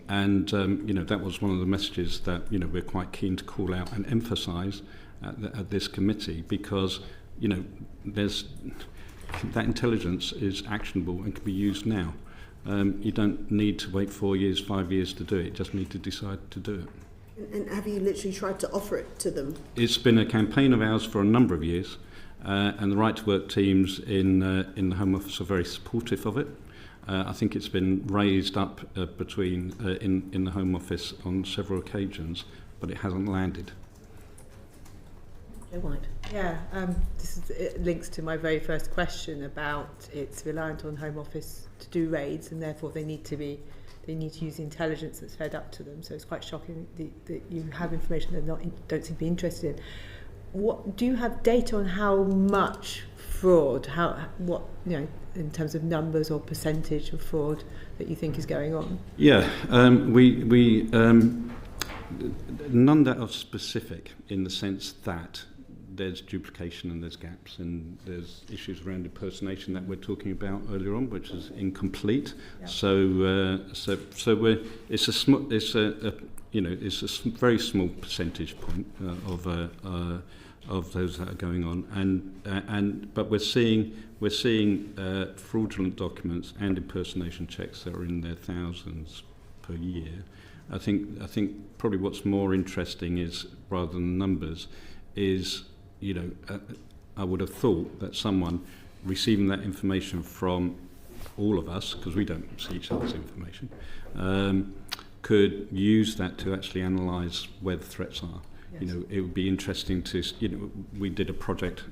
And that was one of the messages that we're quite keen to call out and emphasise at this committee, because there's that intelligence is actionable and can be used now. You don't need to wait 4 years, 5 years to do it. You just need to decide to do it. And have you literally tried to offer it to them? It's been a campaign of ours for a number of years, and the right to work teams in the Home Office are very supportive of it. I think it's been raised up in the Home Office on several occasions, but it hasn't landed. Joe White. Yeah, it links to my very first question about it's reliant on Home Office to do raids, and therefore they need to use the intelligence that's fed up to them. So it's quite shocking that you have information they're don't seem to be interested in. What do you have data on how much fraud, in terms of numbers or percentage of fraud that you think is going on? Yeah, we none that are specific in the sense that there's duplication and there's gaps and there's issues around impersonation that we're talking about earlier on, which is incomplete. Yeah. So it's a very small percentage point of those that are going on, but we're seeing fraudulent documents and impersonation checks that are in their thousands per year. I think probably what's more interesting is, rather than numbers, is I would have thought that someone receiving that information from all of us, because we don't see each other's information, could use that to actually analyse where the threats are. Yes. It would be interesting to, we did a project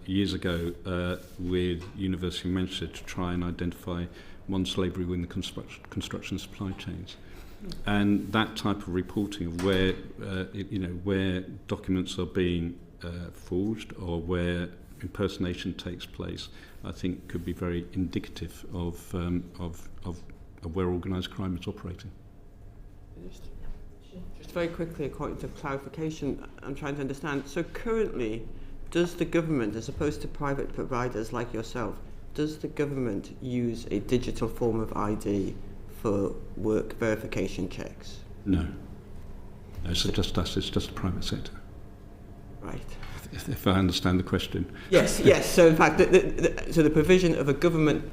years ago with University of Manchester to try and identify modern slavery within the construction supply chains. And that type of reporting of where, where documents are being forged or where impersonation takes place, I think could be very indicative of where organised crime is operating. Just very quickly, according to clarification, I'm trying to understand. So currently, does the government, as opposed to private providers like yourself, does the government use a digital form of ID for work verification checks? No. It's just us, it's just the private sector. Right. If I understand the question. Yes. So in fact, the provision of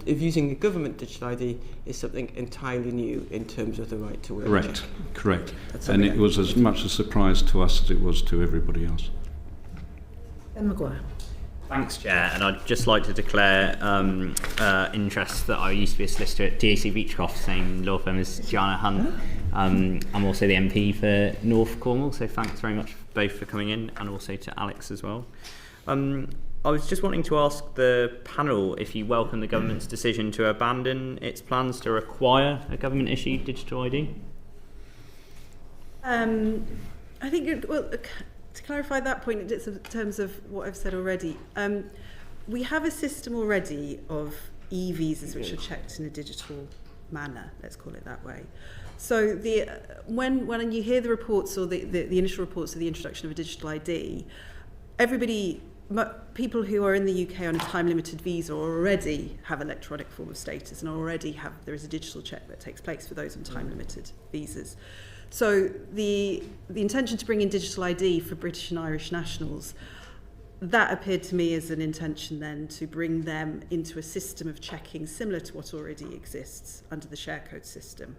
using a government digital ID is something entirely new in terms of the right to work check. Correct. And it was as much a surprise to us as it was to everybody else. Ben Maguire. Thanks, Chair. And I'd just like to declare interest that I used to be a solicitor at DAC Beachcroft, same law firm as Joanna Hunt. I'm also the MP for North Cornwall, so thanks very much both for coming in, and also to Alex as well. I was just wanting to ask the panel if you welcome the government's decision to abandon its plans to require a government-issued digital ID. I think, to clarify that point, it's in terms of what I've said already. We have a system already of e-visas which are checked in a digital manner, let's call it that way. So when you hear the reports or the initial reports of the introduction of a digital ID, people who are in the UK on a time-limited visa already have electronic form of status and there is a digital check that takes place for those on time-limited visas. So the intention to bring in digital ID for British and Irish nationals, that appeared to me as an intention then to bring them into a system of checking similar to what already exists under the share code system.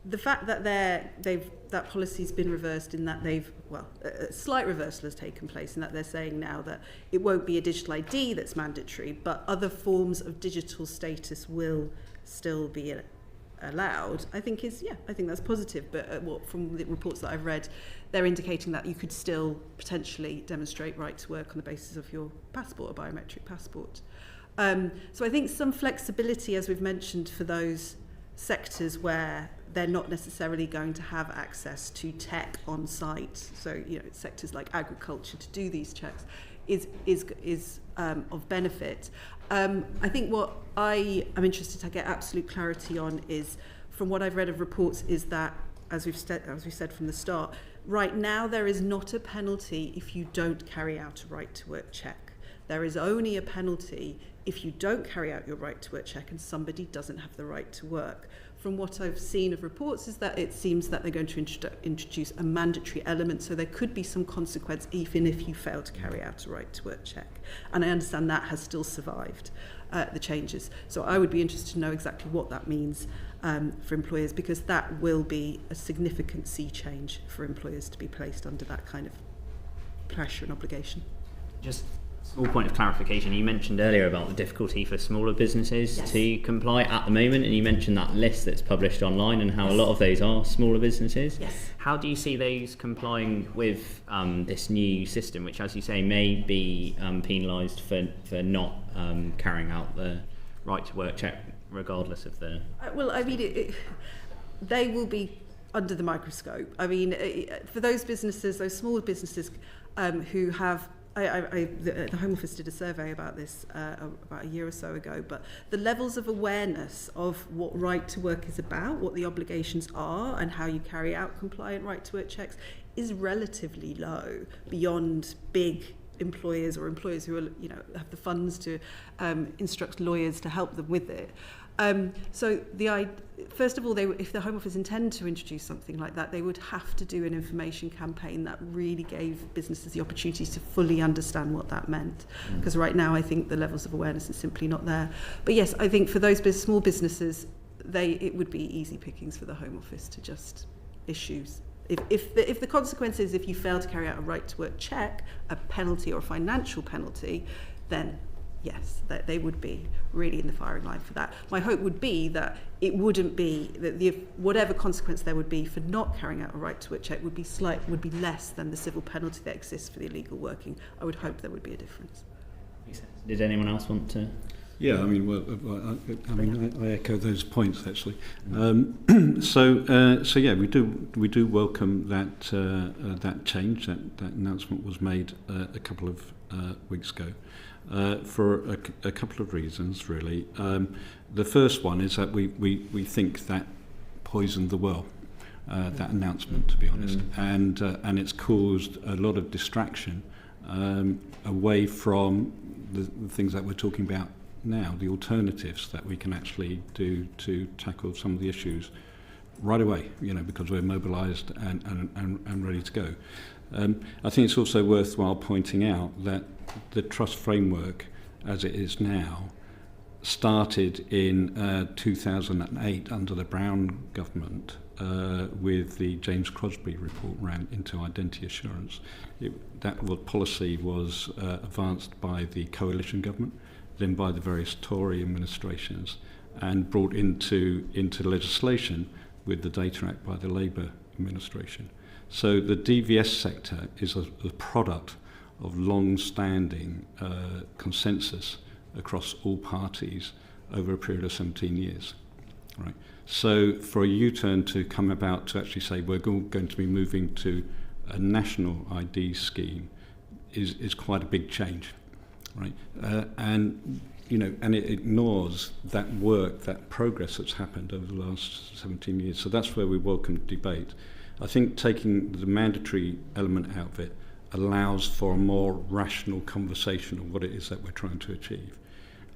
The fact that that policy's been reversed in that a slight reversal has taken place in that they're saying now that it won't be a digital ID that's mandatory, but other forms of digital status will still be allowed, I think that's positive. But from the reports that I've read, they're indicating that you could still potentially demonstrate right to work on the basis of your passport, a biometric passport. So I think some flexibility, as we've mentioned, for those sectors where they're not necessarily going to have access to tech on site. So sectors like agriculture to do these checks is of benefit. I think what I am interested to get absolute clarity on is, from what I've read of reports, is that, as we've said from the start, right now there is not a penalty if you don't carry out a right to work check. There is only a penalty if you don't carry out your right to work check and somebody doesn't have the right to work. From what I've seen of reports is that it seems that they're going to introduce a mandatory element, so there could be some consequence even if you fail to carry out a right to work check. And I understand that has still survived the changes. So I would be interested to know exactly what that means for employers, because that will be a significant sea change for employers to be placed under that kind of pressure and obligation. Just Small point of clarification, you mentioned earlier about the difficulty for smaller businesses to comply at the moment, and you mentioned that list that's published online and how a lot of those are smaller businesses. Yes. How do you see those complying with this new system, which, as you say, may be penalised for not carrying out the right to work check regardless of the... Well, I mean, they will be under the microscope. I mean, for those businesses, those smaller businesses who have... the Home Office did a survey about this about a year or so ago, but the levels of awareness of what right to work is about, what the obligations are, and how you carry out compliant right to work checks is relatively low beyond big employers or employers who are, have the funds to instruct lawyers to help them with it. So first of all, if the Home Office intend to introduce something like that, they would have to do an information campaign that really gave businesses the opportunity to fully understand what that meant. Because right now, I think the levels of awareness is simply not there. But yes, I think for those small businesses, it would be easy pickings for the Home Office to just issue. If the consequence is, if you fail to carry out a right to work check, a penalty or a financial penalty, then yes, that they would be really in the firing line for that. My hope would be that it wouldn't be that whatever consequence there would be for not carrying out a right to work check would be less than the civil penalty that exists for the illegal working. I would hope there would be a difference. Did anyone else want to? Yeah, I mean, I echo those points actually. So yeah, we do welcome that change. That announcement was made a couple of weeks ago. For a couple of reasons, really. The first one is that we think that poisoned the well, that announcement, to be honest, and it's caused a lot of distraction away from the things that we're talking about now, the alternatives that we can actually do to tackle some of the issues right away, because we're mobilised and ready to go. I think it's also worthwhile pointing out that the trust framework, as it is now, started in 2008 under the Brown government with the James Crosby report ran into identity assurance. That policy was advanced by the coalition government, then by the various Tory administrations, and brought into legislation with the Data Act by the Labour administration. So the DVS sector is a product of long-standing consensus across all parties over a period of 17 years. Right. So for a U-turn to come about to actually say we're going to be moving to a national ID scheme is quite a big change, right? And it ignores that work, that progress that's happened over the last 17 years. So that's where we welcome debate. I think taking the mandatory element out of it allows for a more rational conversation of what it is that we're trying to achieve.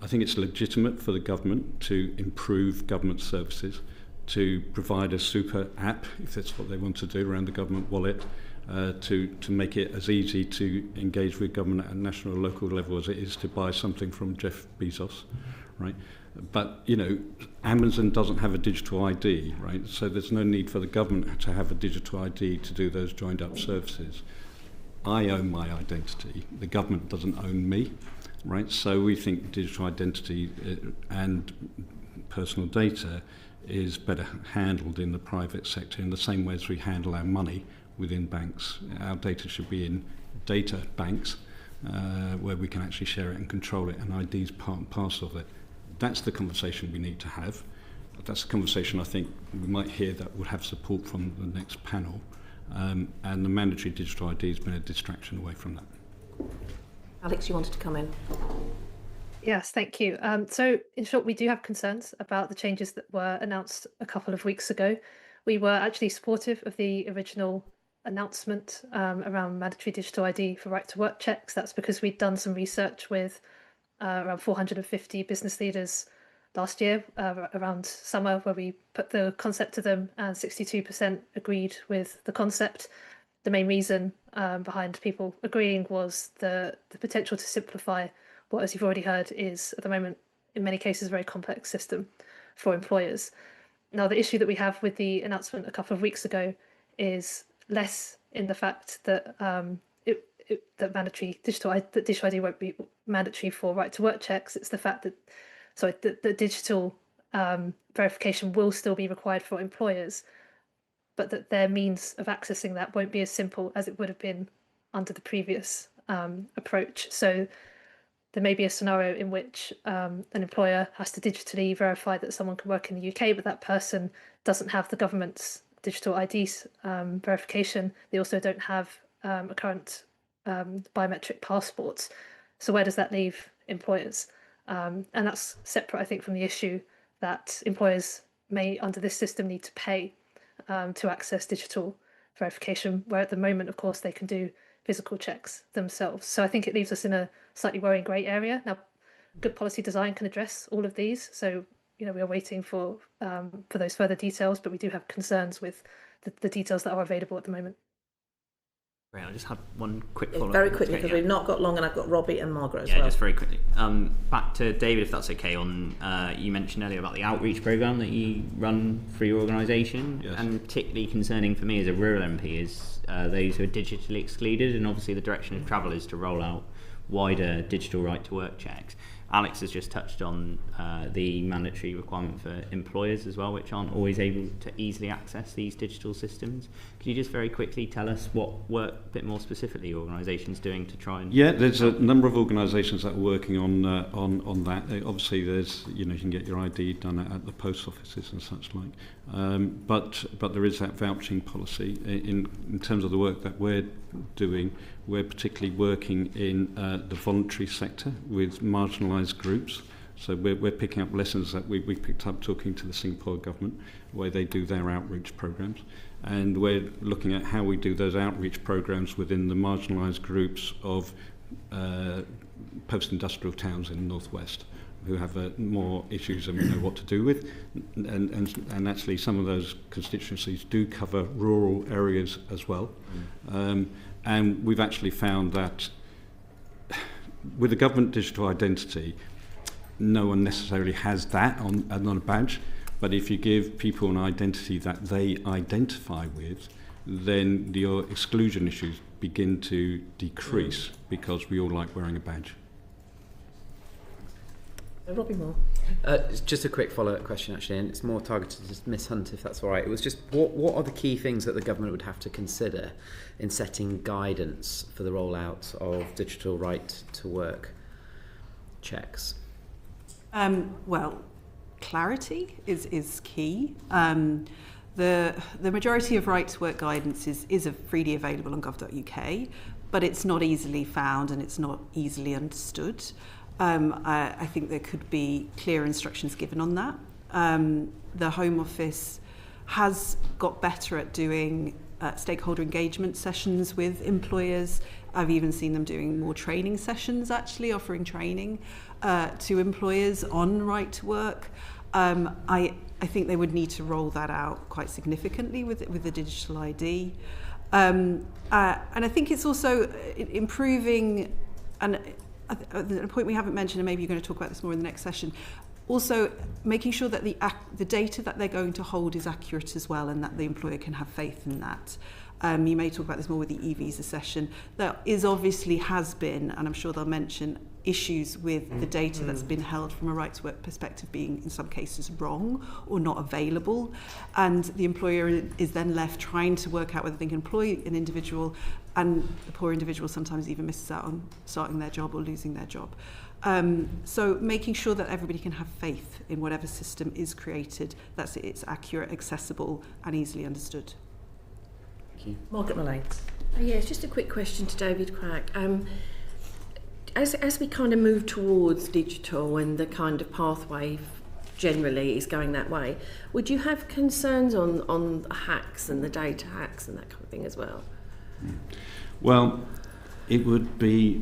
I think it's legitimate for the government to improve government services, to provide a super app, if that's what they want to do, around the government wallet, to make it as easy to engage with government at a national or local level as it is to buy something from Jeff Bezos, right? But, Amazon doesn't have a digital ID, right? So there's no need for the government to have a digital ID to do those joined up services. I own my identity. The government doesn't own me, right? So we think digital identity and personal data is better handled in the private sector in the same way as we handle our money within banks. Our data should be in data banks where we can actually share it and control it, and ID is part and parcel of it. That's the conversation we need to have. That's a conversation I think we might hear that will have support from the next panel. And the mandatory digital ID has been a distraction away from that. Alex, you wanted to come in? Yes, thank you. So in short, we do have concerns about the changes that were announced a couple of weeks ago. We were actually supportive of the original announcement around mandatory digital ID for right to work checks. That's because we'd done some research with around 450 business leaders last year around summer, where we put the concept to them, and 62% agreed with the concept. The main reason behind people agreeing was the potential to simplify what, as you've already heard, is at the moment in many cases a very complex system for employers. Now, the issue that we have with the announcement a couple of weeks ago is less in the fact that it that digital ID won't be mandatory for right to work checks. It's the fact that the digital verification will still be required for employers, but that their means of accessing that won't be as simple as it would have been under the previous approach. So there may be a scenario in which an employer has to digitally verify that someone can work in the UK, but that person doesn't have the government's digital IDs verification. They also don't have a current biometric passports. So where does that leave employers? And that's separate, I think, from the issue that employers may, under this system, need to pay to access digital verification, where at the moment, of course, they can do physical checks themselves. So I think it leaves us in a slightly worrying grey area. Now, good policy design can address all of these. So, we are waiting for those further details, but we do have concerns with the details that are available at the moment. Great, I just had one quick follow-up. Very quickly, because we've not got long, and I've got Robbie and Margaret as well. Yeah, just very quickly. Back to David, if that's okay, on you mentioned earlier about the outreach programme that you run for your organisation. Yes. And particularly concerning for me as a rural MP is those who are digitally excluded, and obviously the direction of travel is to roll out wider digital right-to-work checks. Alex has just touched on the mandatory requirement for employers as well, which aren't always able to easily access these digital systems. Could you just very quickly tell us what work, a bit more specifically, your organisation's doing to try and... Yeah, there's a number of organisations that are working on that. Obviously, there's you can get your ID done at the post offices and such like. But there is that vouching policy. In terms of the work that we're doing, we're particularly working in the voluntary sector with marginalised groups. So we're picking up lessons that we picked up talking to the Singapore government, where they do their outreach programs. And we're looking at how we do those outreach programs within the marginalised groups of post-industrial towns in the northwest, who have more issues than we know what to do with. And actually some of those constituencies do cover rural areas as well. And we've actually found that with the government digital identity, no one necessarily has that on a badge, but if you give people an identity that they identify with, then your exclusion issues begin to decrease because we all like wearing a badge. Robbie Moore. Just a quick follow-up question, actually, and it's more targeted to Miss Hunt, if that's all right. It was just, what are the key things that the government would have to consider in setting guidance for the rollout of digital right-to-work checks? Well, clarity is key. The majority of right-to-work guidance is freely available on gov.uk, but it's not easily found and it's not easily understood. I think there could be clear instructions given on that. The Home Office has got better at doing stakeholder engagement sessions with employers. I've even seen them doing more training sessions, actually, offering training to employers on right to work. I think they would need to roll that out quite significantly with the digital ID. And I think it's also improving, and a point we haven't mentioned, and maybe you're going to talk about this more in the next session, also making sure that the data that they're going to hold is accurate as well, and that the employer can have faith in that. You may talk about this more with the e-visa session. There has been, and I'm sure they'll mention, issues with the data that's been held from a right to work perspective being in some cases wrong or not available, and the employer is then left trying to work out whether they can employ an individual, and the poor individual sometimes even misses out on starting their job or losing their job. So making sure that everybody can have faith in whatever system is created, that it's accurate, accessible and easily understood. Thank you. Margaret Mullane. Yes, just a quick question to David Crack. As we kind of move towards digital and the kind of pathway generally is going that way, would you have concerns on hacks and the data hacks and that kind of thing as well? Well, it would be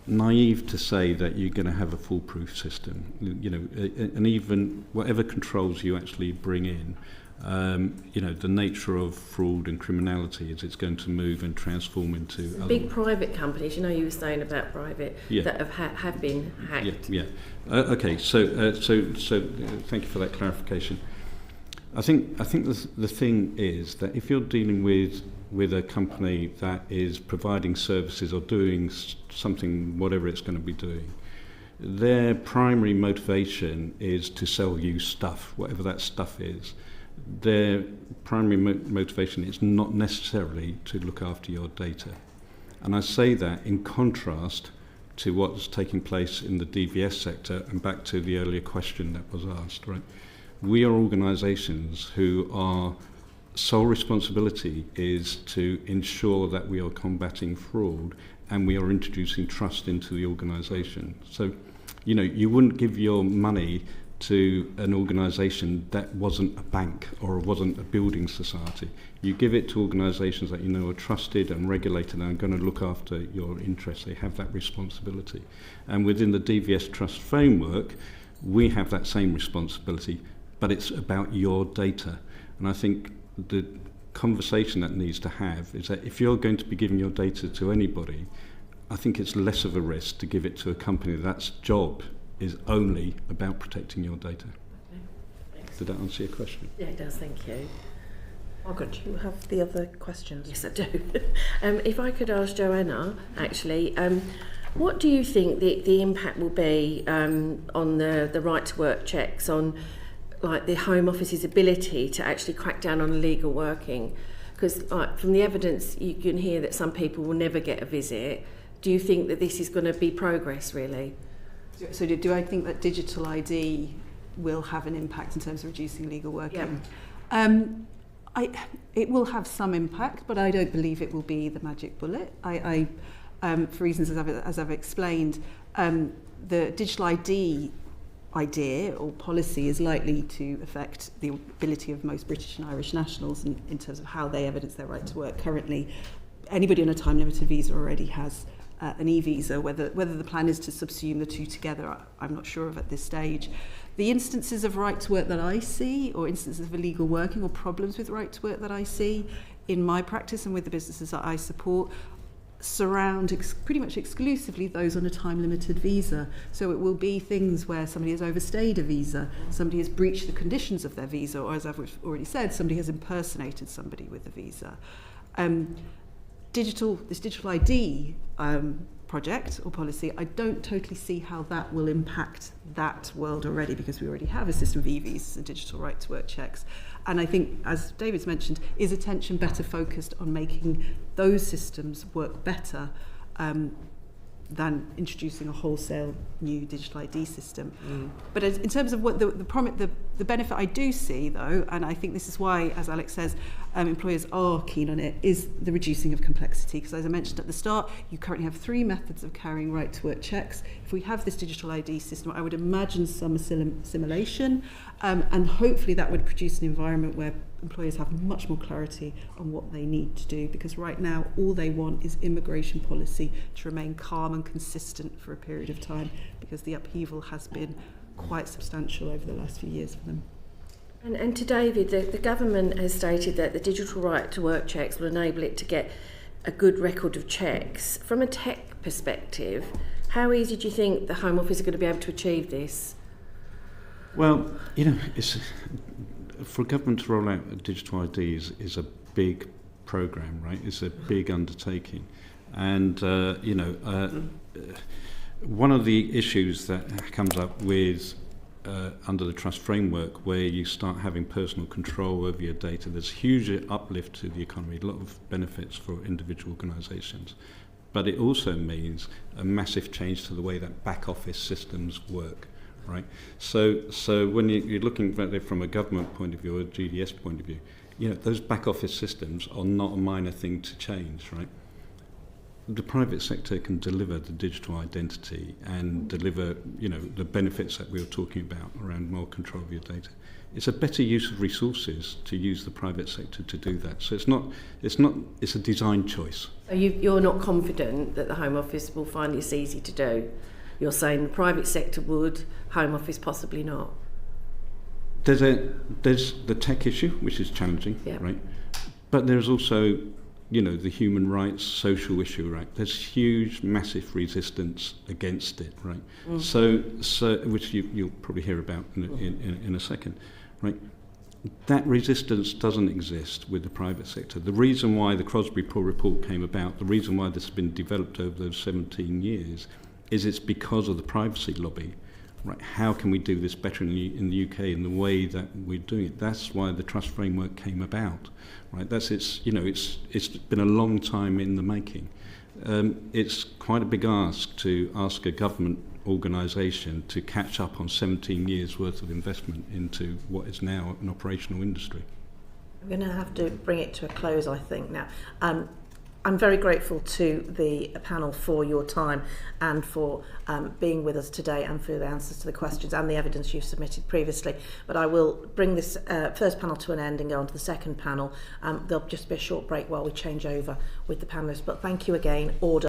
naive to say that you're going to have a foolproof system, and even whatever controls you actually bring in, the nature of fraud and criminality is it's going to move and transform into big private companies. You were saying about private that have been hacked. Okay, so thank you for that clarification. I think the thing is that if you're dealing with a company that is providing services or doing something, whatever it's going to be doing, their primary motivation is to sell you stuff, whatever that stuff is. Their primary motivation is not necessarily to look after your data. And I say that in contrast to what's taking place in the DVS sector, and back to the earlier question that was asked, right? We are organisations who are sole responsibility is to ensure that we are combating fraud and we are introducing trust into the organisation. So, you know, you wouldn't give your money to an organisation that wasn't a bank or wasn't a building society. You give it to organisations that you know are trusted and regulated and are going to look after your interests. They have that responsibility. And within the DVS Trust framework, we have that same responsibility, but it's about your data. And I think the conversation that needs to have is that if you're going to be giving your data to anybody, I think it's less of a risk to give it to a company that's job is only about protecting your data. Okay. Did that answer your question? Yeah, it does, thank you. Margaret, do you have the other questions? Yes, I do. If I could ask Joanna, actually, what do you think the impact will be on the right to work checks, on like the Home Office's ability to actually crack down on illegal working? Because from the evidence you can hear that some people will never get a visit. Do you think that this is going to be progress, really? So do I think that digital ID will have an impact in terms of reducing illegal working? Yeah. It will have some impact, but I don't believe it will be the magic bullet. For reasons as I've explained, the digital ID idea or policy is likely to affect the ability of most British and Irish nationals in terms of how they evidence their right to work. Currently, anybody on a time-limited visa already has an e-visa. Whether the plan is to subsume the two together, I'm not sure of at this stage. The instances of right to work that I see, or instances of illegal working or problems with right to work that I see in my practice and with the businesses that I support, surround pretty much exclusively those on a time-limited visa. So it will be things where somebody has overstayed a visa, somebody has breached the conditions of their visa, or as I've already said, somebody has impersonated somebody with a visa. This digital ID project or policy, I don't totally see how that will impact that world already, because we already have a system of e-visas and digital right to work checks. And I think, as David's mentioned, is attention better focused on making those systems work better than introducing a wholesale new digital ID system. But in terms of what the benefit I do see, though, and I think this is why, as Alex says, employers are keen on it, is the reducing of complexity. Because as I mentioned at the start, you currently have 3 methods of carrying right to work checks. If we have this digital ID system, I would imagine some assimilation, and hopefully that would produce an environment where employers have much more clarity on what they need to do, because right now all they want is immigration policy to remain calm and consistent for a period of time, because the upheaval has been quite substantial over the last few years for them. And to David, the government has stated that the digital right to work checks will enable it to get a good record of checks. From a tech perspective, how easy do you think the Home Office are going to be able to achieve this? Well, you know, for a government to roll out digital IDs is a big programme, right? It's a big undertaking. And, one of the issues that comes up with under the trust framework, where you start having personal control over your data, there's huge uplift to the economy, a lot of benefits for individual organisations. But it also means a massive change to the way that back office systems work. Right, so when you're looking at it from a government point of view or a GDS point of view, you know, those back office systems are not a minor thing to change, right? The private sector can deliver the digital identity and deliver, you know, the benefits that we were talking about around more control of your data. It's a better use of resources to use the private sector to do that. So it's a design choice. So you're not confident that the Home Office will find this easy to do? You're saying the private sector would, Home Office possibly not? There's the tech issue, which is challenging, right? But there's also, you know, the human rights, social issue, right? There's huge, massive resistance against it, right? So which you'll probably hear about in a second, right? that resistance doesn't exist with the private sector. The reason why the Crosby-Pool report came about, the reason why this has been developed over those 17 years, is it's because of the privacy lobby. Right? How can we do this better in the UK in the way that we're doing it? That's why the trust framework came about. Right? It's been a long time in the making. It's quite a big ask to ask a government organisation to catch up on 17 years worth of investment into what is now an operational industry. We're going to have to bring it to a close, I think, now. I'm very grateful to the panel for your time and for being with us today and for the answers to the questions and the evidence you've submitted previously. But I will bring this first panel to an end and go on to the second panel. There'll just be a short break while we change over with the panellists. But thank you again. Order.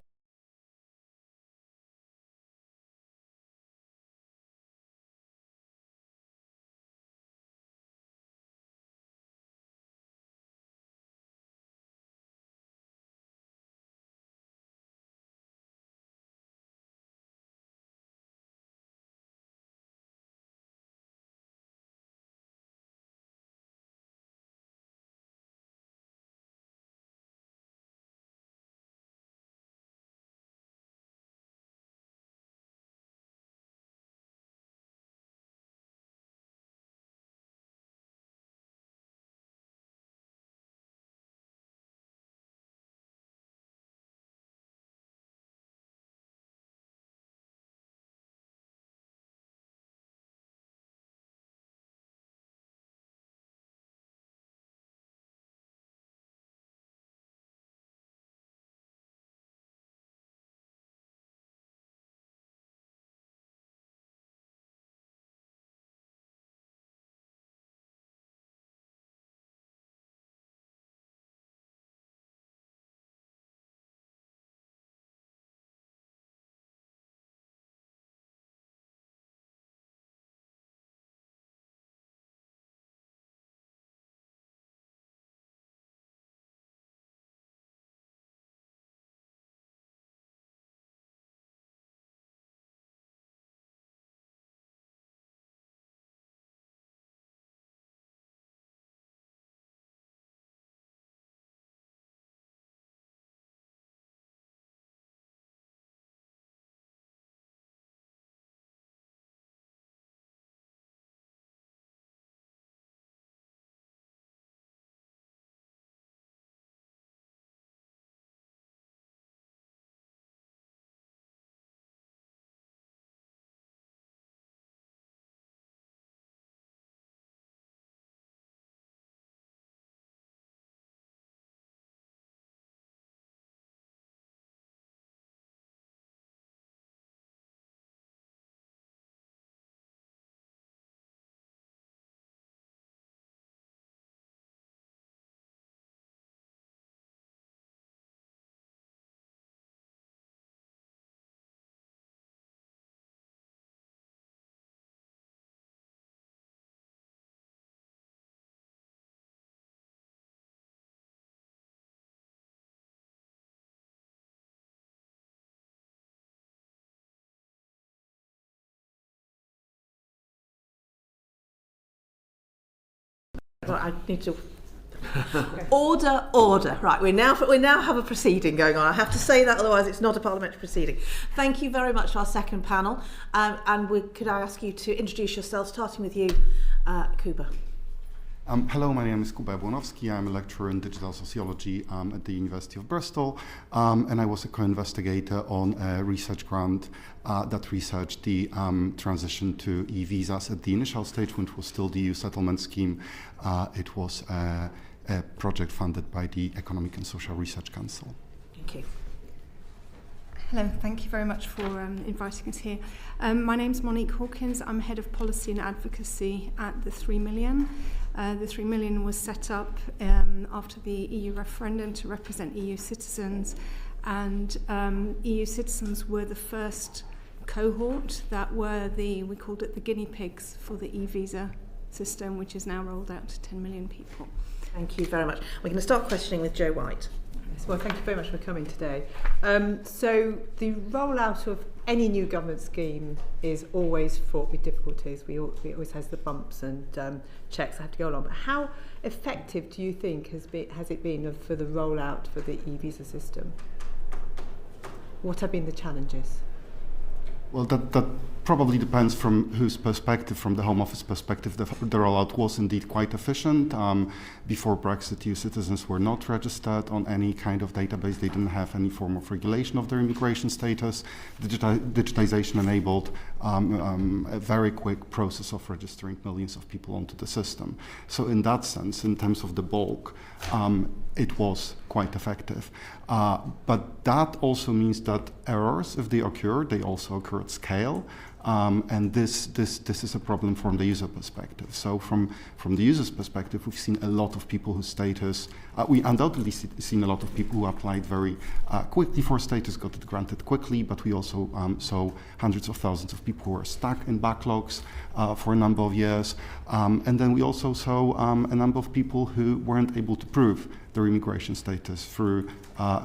I need to order. Right, we now have a proceeding going on. I have to say that, otherwise it's not a parliamentary proceeding. Thank you very much to our second panel, could I ask you to introduce yourself, starting with you, Kuba. Hello, my name is Kuba Jablonowski. I'm a lecturer in digital sociology at the University of Bristol, and I was a co-investigator on a research grant that researched the transition to e-visas at the initial stage, which was still the EU settlement scheme. It was a project funded by the Economic and Social Research Council. Thank you. Hello, thank you very much for inviting us here. My name's Monique Hawkins. I'm Head of Policy and Advocacy at the 3 Million. The 3 Million was set up after the EU referendum to represent EU citizens, and EU citizens were the first cohort that were we called it the guinea pigs for the e-visa system, which is now rolled out to 10 million people. Thank you very much. We're going to start questioning with Jo White. Yes, well, thank you very much for coming today. So the rollout of any new government scheme is always fraught with difficulties. It always has the bumps and checks that have to go along. But how effective do you think has it been for the rollout for the e-visa system? What have been the challenges? Well, that probably depends from whose perspective. From the Home Office perspective, the rollout was indeed quite efficient. Before Brexit, EU citizens were not registered on any kind of database. They didn't have any form of regulation of their immigration status. Digitization enabled a very quick process of registering millions of people onto the system. So in that sense, in terms of the bulk, it was quite effective. But that also means that errors, if they occur, they also occur at scale. And this is a problem from the user perspective. So from the user's perspective, we've seen a lot of people whose status, we undoubtedly seen a lot of people who applied very quickly for status, got it granted quickly, but we also saw hundreds of thousands of people who were stuck in backlogs for a number of years. And then we also saw a number of people who weren't able to prove their immigration status through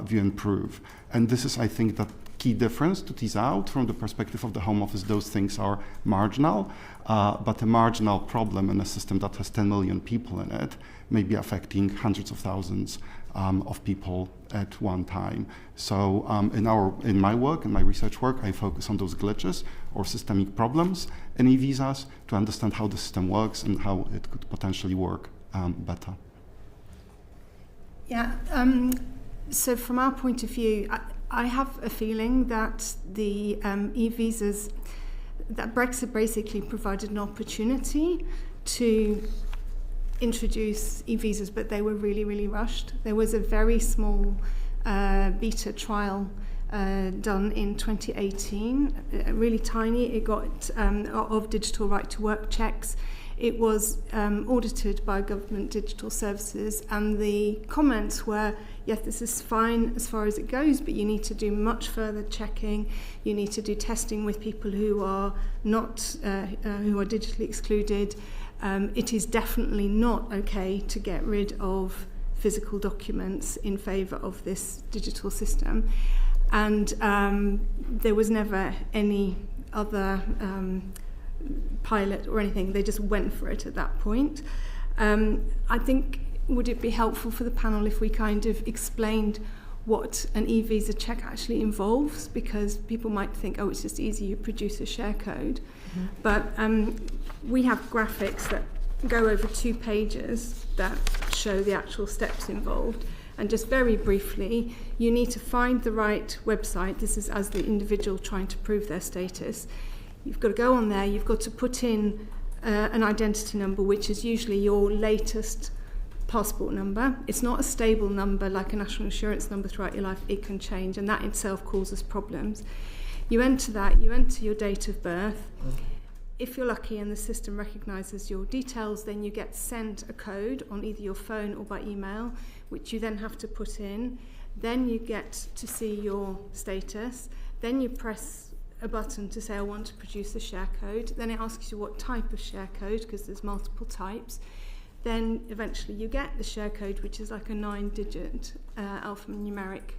View and Prove. And this is, I think, that key difference to tease out from the perspective of the Home Office. Those things are marginal, but a marginal problem in a system that has 10 million people in it may be affecting hundreds of thousands of people at one time. So in my work, in my research work, I focus on those glitches or systemic problems in e-visas to understand how the system works and how it could potentially work better. Yeah, so from our point of view, I have a feeling that the e-visas, that Brexit basically provided an opportunity to introduce e-visas, but they were really, really rushed. There was a very small beta trial done in 2018, really tiny. It got of digital right-to-work checks. It was audited by Government Digital Services, and the comments were, yes, this is fine as far as it goes, but you need to do much further checking. You need to do testing with people who are not, who are digitally excluded. It is definitely not okay to get rid of physical documents in favour of this digital system. And there was never any other pilot or anything. They just went for it at that point. I think, would it be helpful for the panel if we kind of explained what an e-visa check actually involves? Because people might think, oh, it's just easy, you produce a share code. Mm-hmm. But we have graphics that go over 2 pages that show the actual steps involved. And just very briefly, you need to find the right website. This is as the individual trying to prove their status. You've got to go on there, you've got to put in an identity number, which is usually your latest passport number. It's not a stable number like a national insurance number throughout your life. It can change, and that itself causes problems. You enter that, you enter your date of birth. If you're lucky and the system recognises your details, then you get sent a code on either your phone or by email, which you then have to put in. Then you get to see your status. Then you press a button to say, I want to produce a share code. Then it asks you what type of share code, because there's multiple types. Then eventually you get the share code, which is like a 9-digit alphanumeric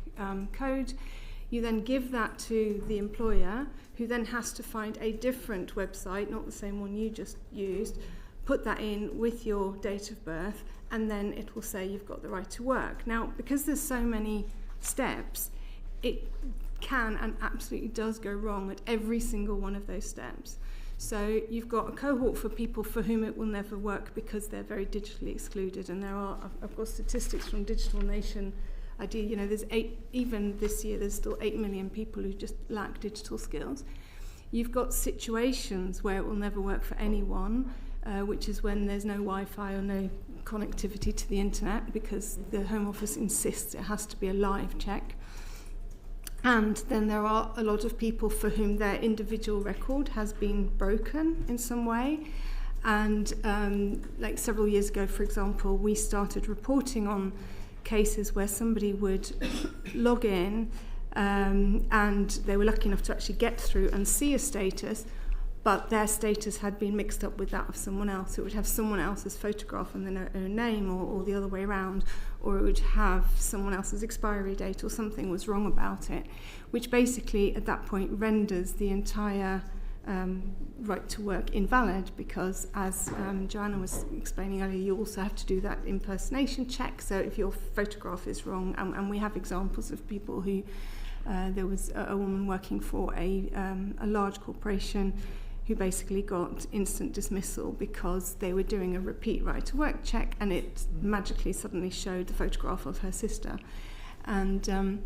code. You then give that to the employer, who then has to find a different website, not the same one you just used, put that in with your date of birth, and then it will say you've got the right to work. Now, because there's so many steps, it can and absolutely does go wrong at every single one of those steps. So you've got a cohort for people for whom it will never work because they're very digitally excluded, and there are, I've got statistics from Digital Nation ID, you know, there's even this year there's still 8 million people who just lack digital skills. You've got situations where it will never work for anyone, which is when there's no Wi-Fi or no connectivity to the internet, because the Home Office insists it has to be a live check. And then there are a lot of people for whom their individual record has been broken in some way. And like several years ago, for example, we started reporting on cases where somebody would log in and they were lucky enough to actually get through and see a status, but their status had been mixed up with that of someone else. It would have someone else's photograph and then their own name, or the other way around, or it would have someone else's expiry date, or something was wrong about it, which basically at that point renders the entire right to work invalid, because as Joanna was explaining earlier, you also have to do that impersonation check. So if your photograph is wrong, and we have examples of people who there was a woman working for a large corporation who basically got instant dismissal because they were doing a repeat right to work check, and it magically suddenly showed the photograph of her sister. And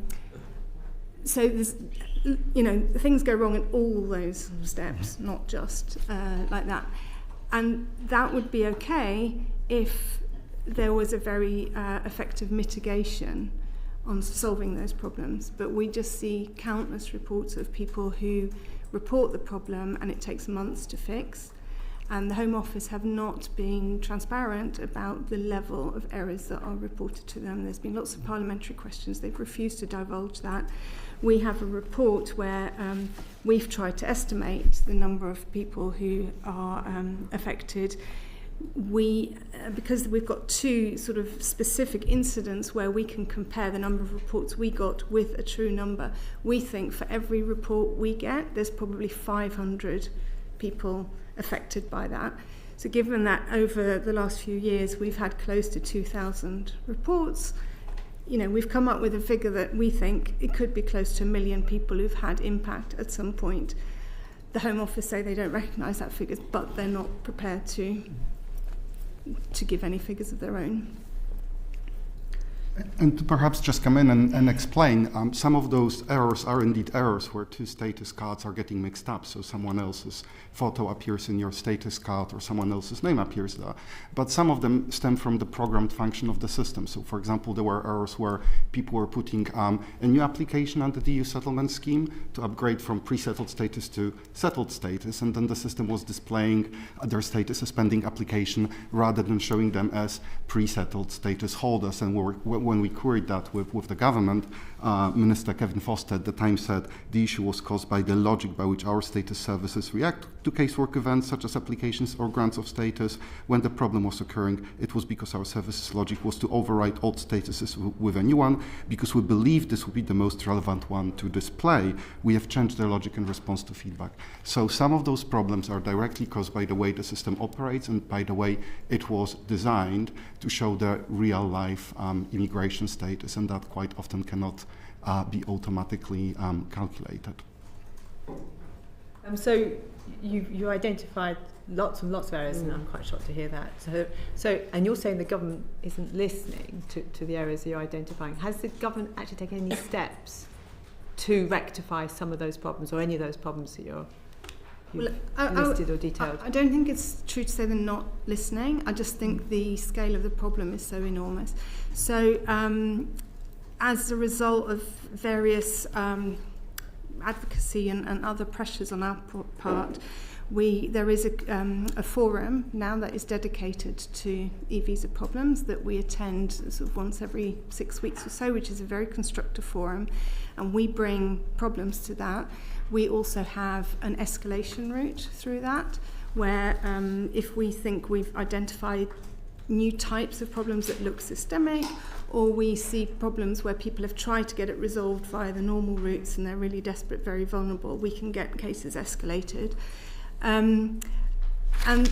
so there's, things go wrong in all those steps, not just like that. And that would be okay if there was a very effective mitigation on solving those problems. But we just see countless reports of people who report the problem and it takes months to fix. And the Home Office have not been transparent about the level of errors that are reported to them. There's been lots of parliamentary questions. They've refused to divulge that. We have a report where we've tried to estimate the number of people who are affected. Because we've got two sort of specific incidents where we can compare the number of reports we got with a true number, we think for every report we get, there's probably 500 people affected by that. So given that over the last few years we've had close to 2,000 reports, we've come up with a figure that we think it could be close to 1 million people who've had impact at some point. The Home Office say they don't recognise that figure, but they're not prepared to give any figures of their own. And to perhaps just come in and explain, some of those errors are indeed errors where two status cards are getting mixed up. So someone else's photo appears in your status card or someone else's name appears there. But some of them stem from the programmed function of the system. So for example, there were errors where people were putting a new application under the EU settlement scheme to upgrade from pre-settled status to settled status. And then the system was displaying their status as pending application rather than showing them as pre-settled status holders. And when we queried that with the government, Minister Kevin Foster at the time said the issue was caused by the logic by which our status services react to casework events such as applications or grants of status. When the problem was occurring, it was because our services logic was to override old statuses with a new one, because we believe this would be the most relevant one to display. We have changed the logic in response to feedback. So some of those problems are directly caused by the way the system operates and by the way it was designed to show the real life immigration status, and that quite often cannot be automatically calculated. So you identified lots and lots of areas, and I'm quite shocked to hear that. So and you're saying the government isn't listening to the areas you're identifying. Has the government actually taken any steps to rectify some of those problems, or any of those problems that you've listed or detailed? I don't think it's true to say they're not listening. I just think the scale of the problem is so enormous. So as a result of various advocacy and other pressures on our part, there is a forum now that is dedicated to e-visa problems that we attend sort of once every 6 weeks or so, which is a very constructive forum, and we bring problems to that. We also have an escalation route through that, where if we think we've identified new types of problems that look systemic, or we see problems where people have tried to get it resolved via the normal routes and they're really desperate, very vulnerable, we can get cases escalated. And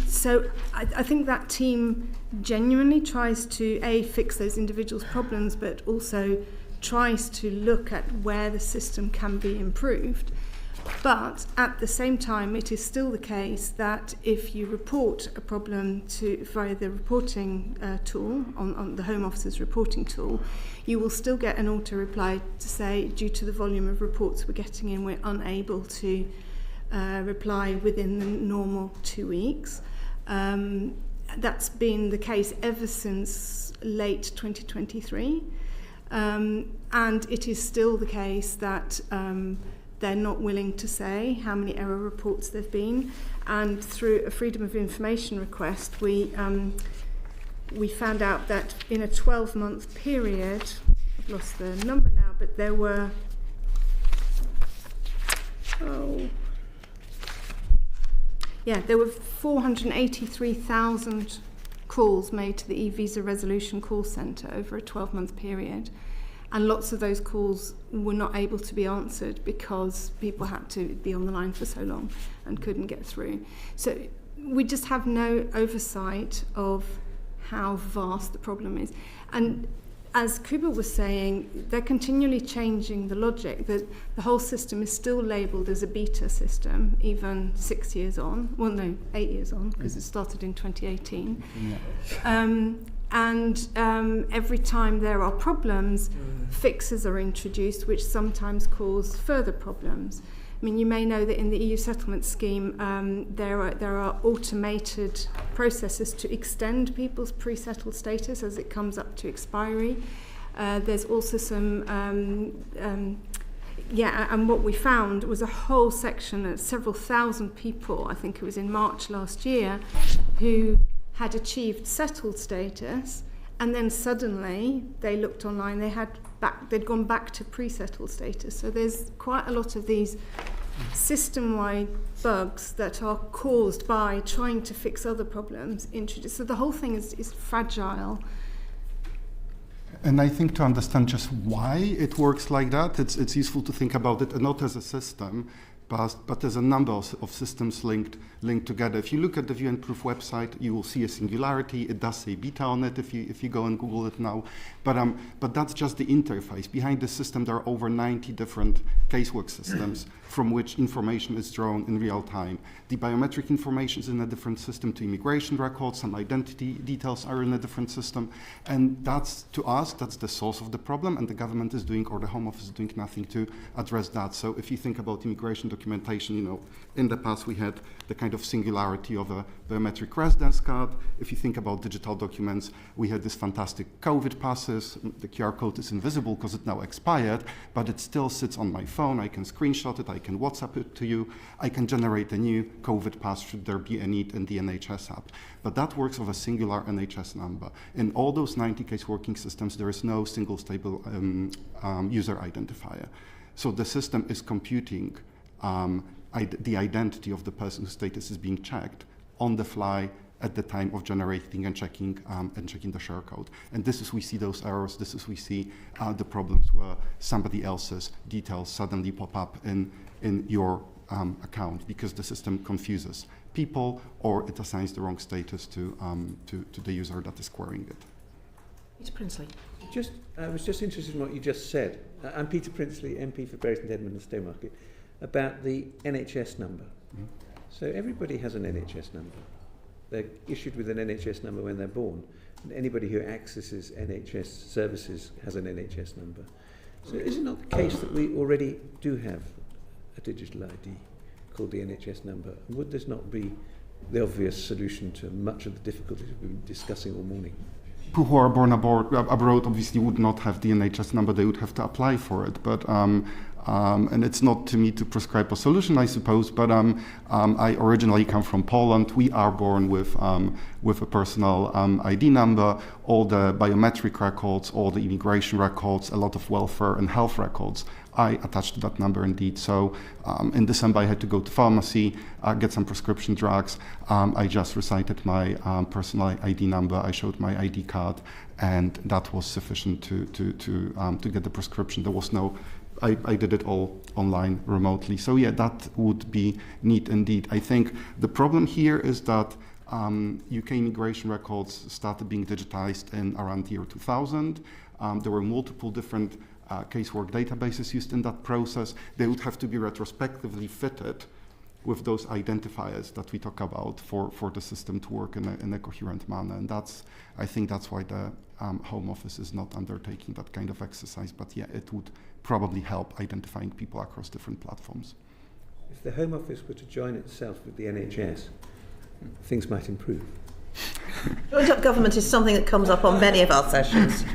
so I think that team genuinely tries to, fix those individuals' problems, but also tries to look at where the system can be improved. But at the same time, it is still the case that if you report a problem via the reporting tool, on the Home Office's reporting tool, you will still get an auto-reply to say, due to the volume of reports we're getting in, we're unable to reply within the normal 2 weeks. That's been the case ever since late 2023. And it is still the case that they're not willing to say how many error reports there've been. And through a Freedom of Information request, we found out that in a 12-month period, I've lost the number now, but there were, there were 483,000 calls made to the e-visa resolution call centre over a 12-month period. And lots of those calls were not able to be answered because people had to be on the line for so long and couldn't get through. So we just have no oversight of how vast the problem is. And as Kuba was saying, they're continually changing the logic. The whole system is still labelled as a beta system, even 6 years on. Well, no, 8 years on, because it started in 2018. Every time there are problems, fixes are introduced, which sometimes cause further problems. I mean, you may know that in the EU settlement scheme, there are automated processes to extend people's pre-settled status as it comes up to expiry. There's also some, and what we found was a whole section of several thousand people, I think it was in March last year, who had achieved settled status, and then suddenly they looked online, they'd gone back to pre-settled status. So there's quite a lot of these system-wide bugs that are caused by trying to fix other problems introduced. So the whole thing is fragile. And I think to understand just why it works like that, it's useful to think about it not as a system, but there's a number of systems linked together. If you look at the View and Proof website, you will see a singularity. It does say beta on it if you go and Google it now. But that's just the interface. Behind the system, there are over 90 different casework systems from which information is drawn in real time. The biometric information is in a different system to immigration records, and identity details are in a different system. And that's, to us, that's the source of the problem, and the government is doing, or the Home Office is doing nothing to address that. So if you think about immigration documentation, in the past we had the kind of singularity of a biometric residence card. If you think about digital documents, we had this fantastic COVID passes. The QR code is invisible because it now expired, but it still sits on my phone. I can screenshot it, I can WhatsApp it to you, I can generate a new COVID pass should there be a need in the NHS app. But that works of a singular NHS number. In all those 90 case working systems, there is no single stable user identifier. So the system is computing the identity of the person whose status is being checked on the fly at the time of generating and checking the share code. And this is we see those errors. This is we see the problems where somebody else's details suddenly pop up in your account because the system confuses people or it assigns the wrong status to the user that is querying it. Peter Prinsley. I was just interested in what you just said. I'm Peter Prinsley, MP for Bury St Edmunds and Stowmarket, about the NHS number. Mm-hmm. So everybody has an NHS number. They're issued with an NHS number when they're born. And anybody who accesses NHS services has an NHS number. So is it not the case that we already do have a digital ID called the NHS number? And would this not be the obvious solution to much of the difficulties we've been discussing all morning? People who are born abroad obviously would not have the NHS number. They would have to apply for it. But and it's not to me to prescribe a solution, I suppose. But I originally come from Poland. We are born with a personal ID number, all the biometric records, all the immigration records, a lot of welfare and health records. I attached to that number indeed. So in December I had to go to pharmacy, get some prescription drugs. I just recited my personal ID number. I showed my ID card, and that was sufficient to get the prescription. There was no. I did it all online remotely. So yeah, that would be neat indeed. I think the problem here is that UK immigration records started being digitized in around the year 2000. There were multiple different casework databases used in that process. They would have to be retrospectively fitted with those identifiers that we talk about for the system to work in a coherent manner. And I think that's why the Home Office is not undertaking that kind of exercise. But yeah, it would probably help identifying people across different platforms. If the Home Office were to join itself with the NHS, things might improve. Joined up government is something that comes up on many of our sessions.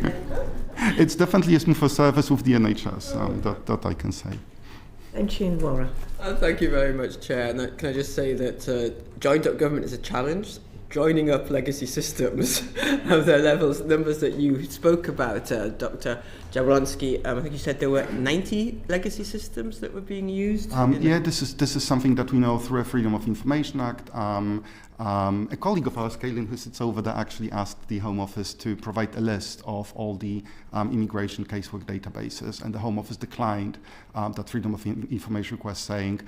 It's definitely a smooth service with the NHS, that I can say. Thank you, Laura. Thank you very much, Chair. And can I just say that joined up government is a challenge. joining up legacy systems of the numbers that you spoke about, Dr. Jablonowski. I think you said there were 90 legacy systems that were being used. Yeah, this is something that we know through a Freedom of Information Act. A colleague of ours, Kaylin, who sits over there, actually asked the Home Office to provide a list of all the immigration casework databases, and the Home Office declined that Freedom of Information request, saying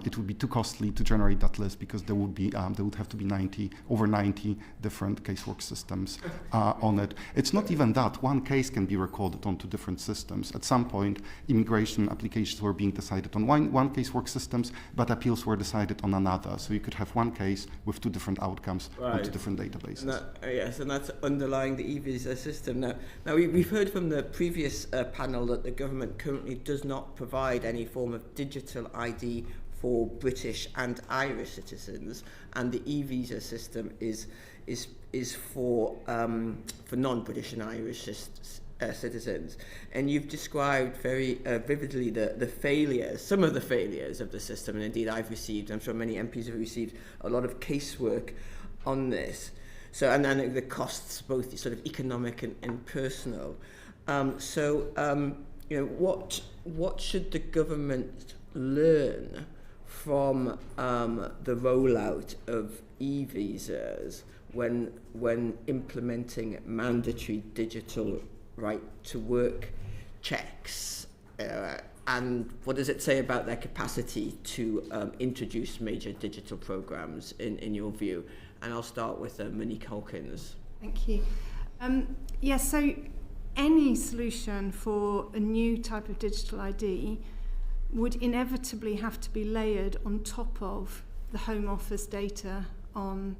it would be too costly to generate that list because there would have to be over 90 different casework systems on it. It's not even that. One case can be recorded onto different systems. At some point, immigration applications were being decided on one casework systems, but appeals were decided on another. So you could have one case with two different outcomes on two different databases. Yes, and that's underlying the e-visa system. Now we've heard from the previous panel that the government currently does not provide any form of digital ID for British and Irish citizens, and the e-visa system is for non-British and Irish citizens. And you've described very vividly some of the failures of the system, and indeed I'm sure many MPs have received a lot of casework on this. So, and then the costs, both sort of economic and personal. What should the government learn from the rollout of e-visas when implementing mandatory digital right-to-work checks? And what does it say about their capacity to introduce major digital programs in your view? And I'll start with Monique Hawkins. Thank you. So any solution for a new type of digital ID would inevitably have to be layered on top of the Home Office data on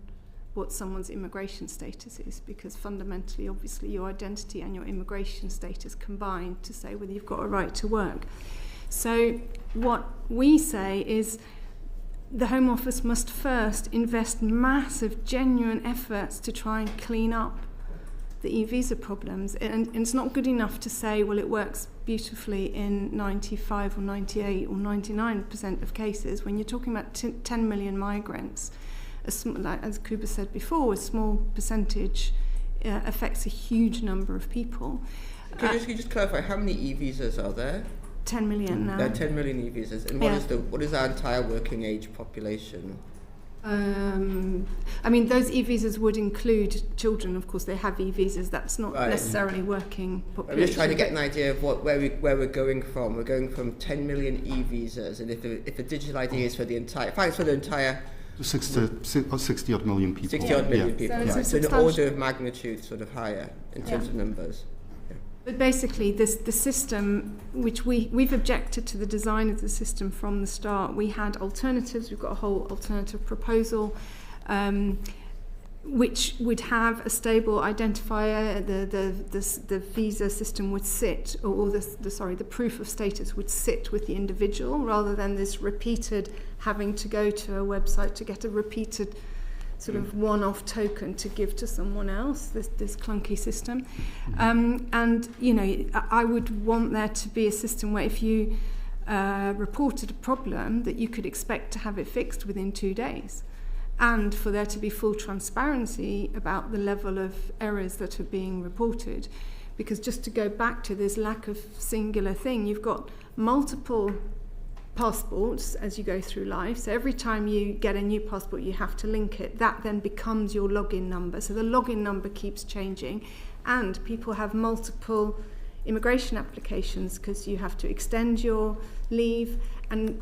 what someone's immigration status is, because fundamentally, obviously, your identity and your immigration status combine to say whether you've got a right to work. So what we say is the Home Office must first invest massive, genuine efforts to try and clean up the e-visa problems. And it's not good enough to say, well, it works beautifully in 95 or 98 or 99% of cases. When you're talking about 10 million migrants, as Kuba said before, a small percentage affects a huge number of people. Can you just clarify, how many e-visas are there? 10 million now. There are 10 million e-visas. And what is our entire working age population? Those e-visas would include children, of course. They have e-visas. That's not necessarily working population. I'm just trying to get an idea of where we're going from. We're going from 10 million e-visas, and if the digital ID is for the entire, if it's for the entire 60 odd million people. 60 odd million people. So it's an order of magnitude sort of higher in terms of numbers. But basically, the system, which we've objected to the design of the system from the start. We had alternatives. We've got a whole alternative proposal, which would have a stable identifier. The visa system would sit, or the proof of status would sit with the individual, rather than this repeated having to go to a website to get a repeated sort of one-off token to give to someone else, this clunky system. I would want there to be a system where if you reported a problem, that you could expect to have it fixed within 2 days, and for there to be full transparency about the level of errors that are being reported. Because just to go back to this lack of singular thing, you've got multiple passports as you go through life. So every time you get a new passport, you have to link it. That then becomes your login number. So the login number keeps changing, and people have multiple immigration applications because you have to extend your leave, and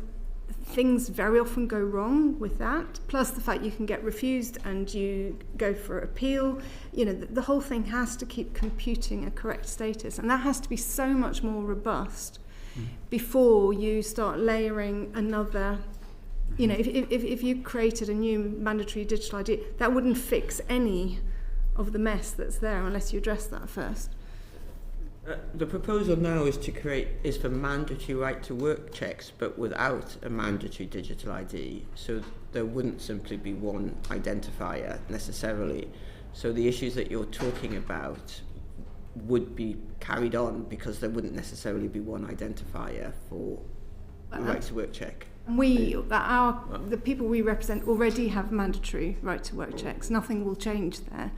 things very often go wrong with that. Plus the fact you can get refused and you go for appeal. The whole thing has to keep computing a correct status, and that has to be so much more robust before you start layering another. If you created a new mandatory digital ID, that wouldn't fix any of the mess that's there unless you address that first. The proposal now is for mandatory right to work checks, but without a mandatory digital ID. So there wouldn't simply be one identifier necessarily. So the issues that you're talking about would be carried on because there wouldn't necessarily be one identifier for a right to work check. The people we represent already have mandatory right to work checks. Nothing will change there.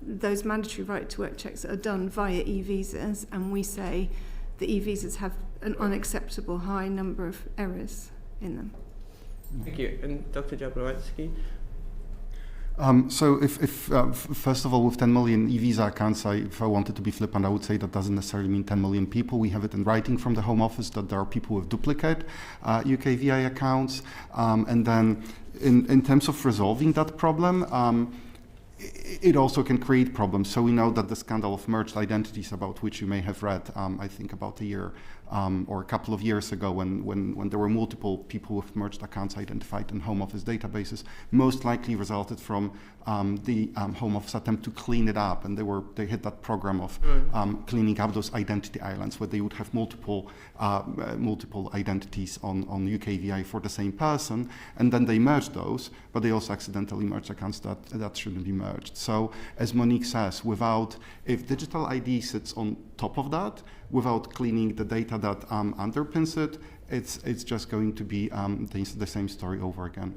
Those mandatory right to work checks are done via e-visas, and we say the e-visas have an unacceptable high number of errors in them. Thank you. And Dr. Jablonowski? So if first of all, with 10 million e-visa accounts, if I wanted to be flippant, I would say that doesn't necessarily mean 10 million people. We have it in writing from the Home Office that there are people with duplicate UKVI accounts. And then in terms of resolving that problem, it also can create problems. So we know that the scandal of merged identities, about which you may have read, I think about a year or a couple of years ago, when there were multiple people with merged accounts identified in Home Office databases, most likely resulted from the Home Office attempt to clean it up, and they had that program of cleaning up those identity islands, where they would have multiple identities on UKVI for the same person, and then they merged those, but they also accidentally merged accounts that shouldn't be merged. So, as Monique says, if digital ID sits on top of that, without cleaning the data that underpins it, it's just going to be the same story over again.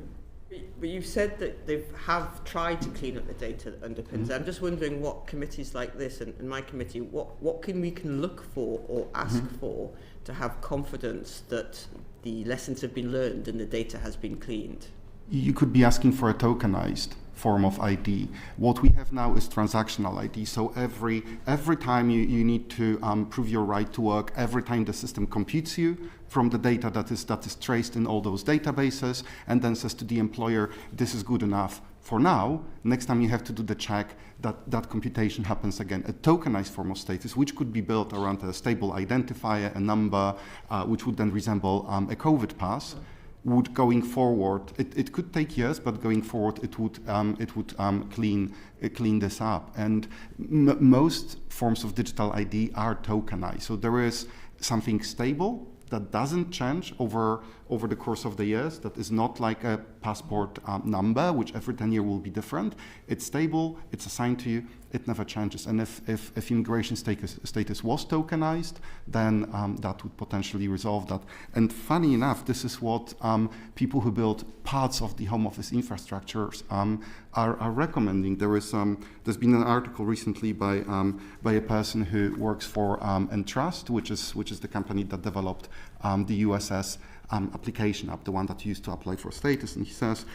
But you said that they have tried to clean up the data that underpins it. I'm just wondering what committees like this and my committee, what we can look for or ask for to have confidence that the lessons have been learned and the data has been cleaned. You could be asking for a tokenized form of ID. What we have now is transactional ID. So every time you need to prove your right to work, every time the system computes you from the data that is traced in all those databases, and then says to the employer, this is good enough for now. Next time you have to do the check, that computation happens again. A tokenized form of status, which could be built around a stable identifier, a number, which would then resemble a COVID pass, would going forward, it could take years, but going forward it would clean this up. And most forms of digital ID are tokenized. So there is something stable that doesn't change over the course of the years, that is not like a passport number, which every 10 years will be different. It's stable, it's assigned to you, it never changes. And if immigration status was tokenized, then that would potentially resolve that. And funny enough, this is what people who build parts of the Home Office infrastructures are recommending. There's been an article recently by a person who works for Entrust, which is the company that developed the USS application app, the one that you used to apply for status, and he says,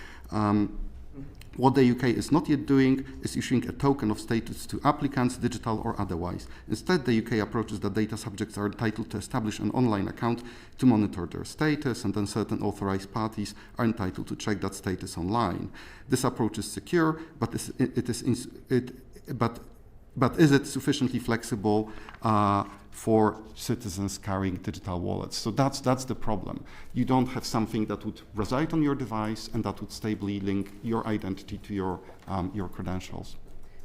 what the UK is not yet doing is issuing a token of status to applicants, digital or otherwise. Instead, the UK approaches that data subjects are entitled to establish an online account to monitor their status, and then certain authorized parties are entitled to check that status online. This approach is secure, but is it sufficiently flexible for citizens carrying digital wallets? So that's the problem. You don't have something that would reside on your device and that would stably link your identity to your credentials.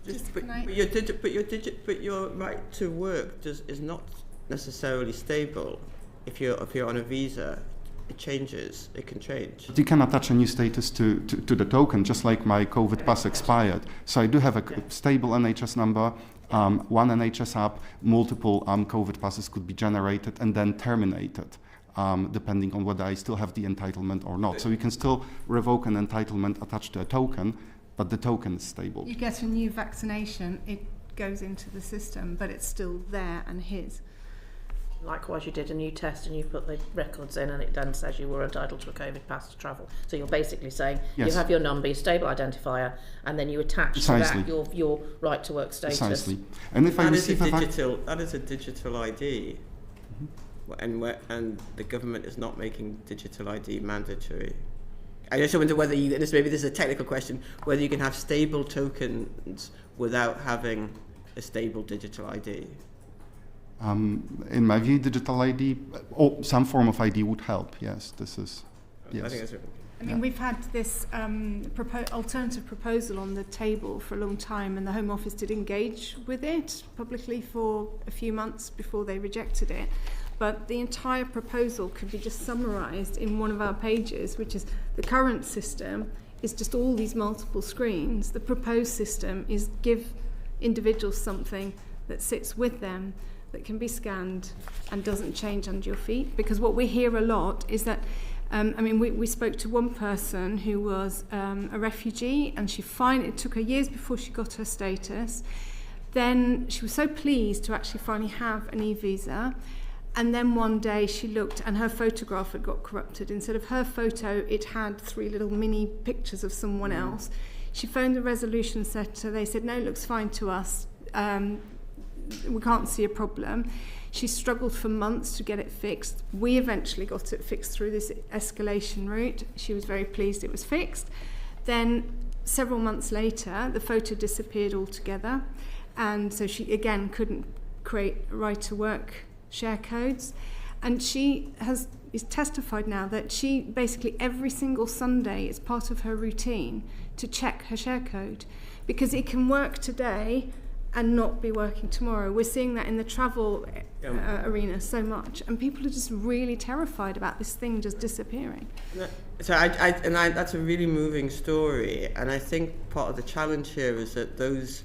But your right to work is not necessarily stable. If you're on a visa, it changes. It can change. But you can attach a new status to the token, just like my COVID pass expired. So I do have a stable NHS number. One NHS app, multiple COVID passes could be generated and then terminated, depending on whether I still have the entitlement or not. So you can still revoke an entitlement attached to a token, but the token is stable. You get a new vaccination, it goes into the system, but it's still there and his. Likewise, you did a new test and you put the records in and it then says you were entitled to a COVID pass to travel. So you're basically saying you have your number, your stable identifier, and then you attach to that your right to work status. Precisely. And if that is a digital ID, and the government is not making digital ID mandatory. I just wonder whether this is a technical question, whether you can have stable tokens without having a stable digital ID. In my view, digital ID or some form of ID would help. Yes, this is. Yes. I think that's. I mean, we've had this alternative proposal on the table for a long time, and the Home Office did engage with it publicly for a few months before they rejected it. But the entire proposal could be just summarised in one of our pages, which is the current system is just all these multiple screens. The proposed system is give individuals something that sits with them, that can be scanned and doesn't change under your feet. Because what we hear a lot is that I mean, we spoke to one person who was a refugee, and it took her years before she got her status. Then she was so pleased to actually finally have an e-visa. And then one day she looked and her photograph had got corrupted. Instead of her photo, it had 3 little mini pictures of someone else. She phoned the resolution centre. They said, no, it looks fine to us. We can't see a problem. She struggled for months to get it fixed. We eventually got it fixed through this escalation route. She was very pleased it was fixed. Then several months later, the photo disappeared altogether. And so she, again, couldn't create right-to-work share codes. And she is testified now that she basically every single Sunday, it's part of her routine to check her share code, because it can work today and not be working tomorrow. We're seeing that in the travel arena so much, and people are just really terrified about this thing just disappearing. So that's a really moving story, and I think part of the challenge here is that those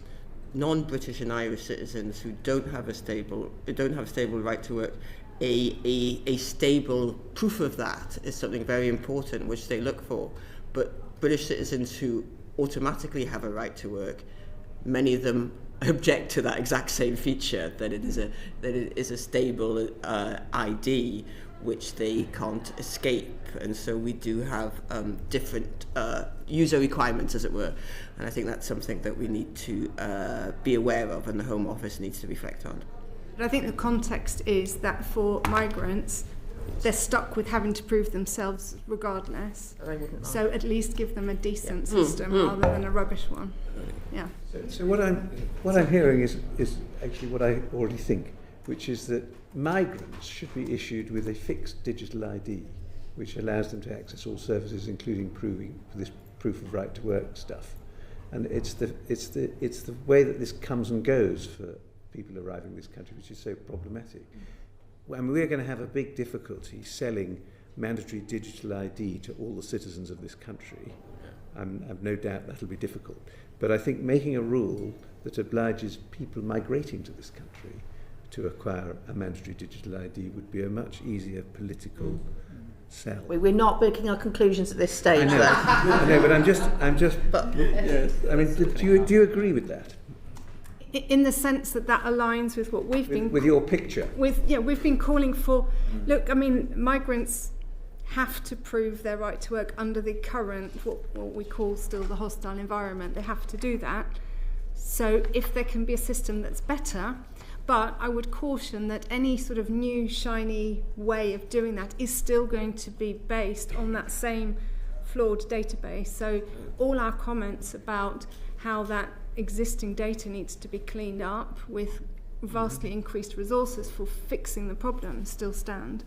non-British and Irish citizens who don't have a stable right to work, a stable proof of that is something very important which they look for. But British citizens who automatically have a right to work, many of them object to that exact same feature, that it is a stable ID which they can't escape. And so we do have different user requirements, as it were. And I think that's something that we need to be aware of, and the Home Office needs to reflect on. But I think the context is that for migrants, they're stuck with having to prove themselves regardless. So at least give them a decent system rather than a rubbish one. Yeah. So what I'm hearing is actually what I already think, which is that migrants should be issued with a fixed digital ID, which allows them to access all services, including proving this proof of right to work stuff. And it's the way that this comes and goes for people arriving in this country, which is so problematic. I mean, we're going to have a big difficulty selling mandatory digital ID to all the citizens of this country. I've no doubt that'll be difficult. But I think making a rule that obliges people migrating to this country to acquire a mandatory digital ID would be a much easier political sell. We're not making our conclusions at this stage. I know, but I'm just. But, yes. I mean, do you agree with that? In the sense that aligns with what we've been... With your picture? We've been calling for... Look, I mean, migrants have to prove their right to work under the current, what we call still the hostile environment. They have to do that. So if there can be a system that's better, but I would caution that any sort of new, shiny way of doing that is still going to be based on that same flawed database. So all our comments about how that existing data needs to be cleaned up with vastly increased resources for fixing the problem still stand,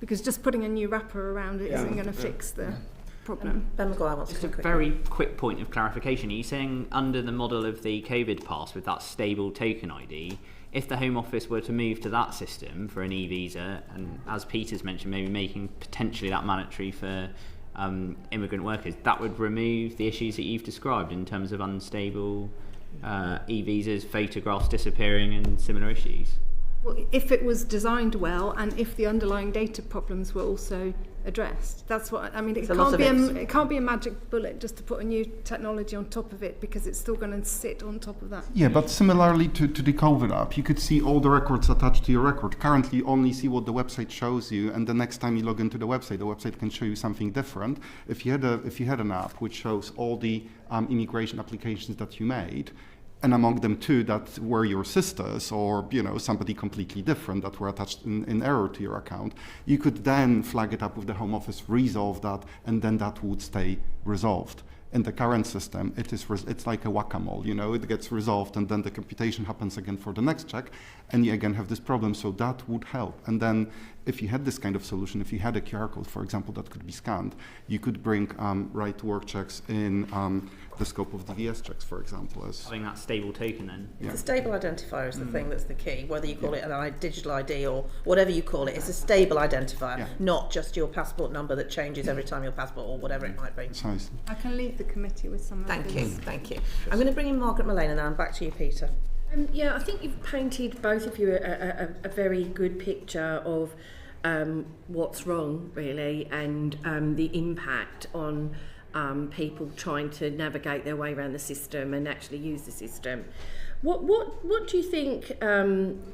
because just putting a new wrapper around it isn't going to fix the problem. Ben McGuire wants just to a very quick point of clarification. Are you saying under the model of the COVID pass with that stable token ID, if the Home Office were to move to that system for an e-visa, and as Peter's mentioned, maybe making potentially that mandatory for immigrant workers, that would remove the issues that you've described in terms of unstable e-visas, photographs disappearing and similar issues? Well, if it was designed well and if the underlying data problems were also addressed, that's what I mean. It can't be a magic bullet just to put a new technology on top of it, because it's still going to sit on top of that. Yeah, but similarly to the COVID app, you could see all the records attached to your record. Currently, you only see what the website shows you, and the next time you log into the website can show you something different. If you had an app which shows all the immigration applications that you made, and among them two that were your sisters or somebody completely different that were attached in error to your account, you could then flag it up with the Home Office, resolve that, and then that would stay resolved. In the current system, it's like a whack-a-mole, it gets resolved and then the computation happens again for the next check, and you again have this problem. So that would help. And then if you had this kind of solution, if you had a QR code, for example, that could be scanned, you could bring right-to-work checks in the scope of DVS checks, for example. Having that stable token then. Yeah. The stable identifier is the thing that's the key, whether you call it a digital ID or whatever you call it. It's a stable identifier, not just your passport number that changes every time your passport or whatever it might be. I can leave the committee with some of this. Thank you. I'm going to bring in Margaret Mullane now, and back to you, Peter. I think you've painted, both of you, a very good picture of what's wrong really, and the impact on people trying to navigate their way around the system and actually use the system. What do you think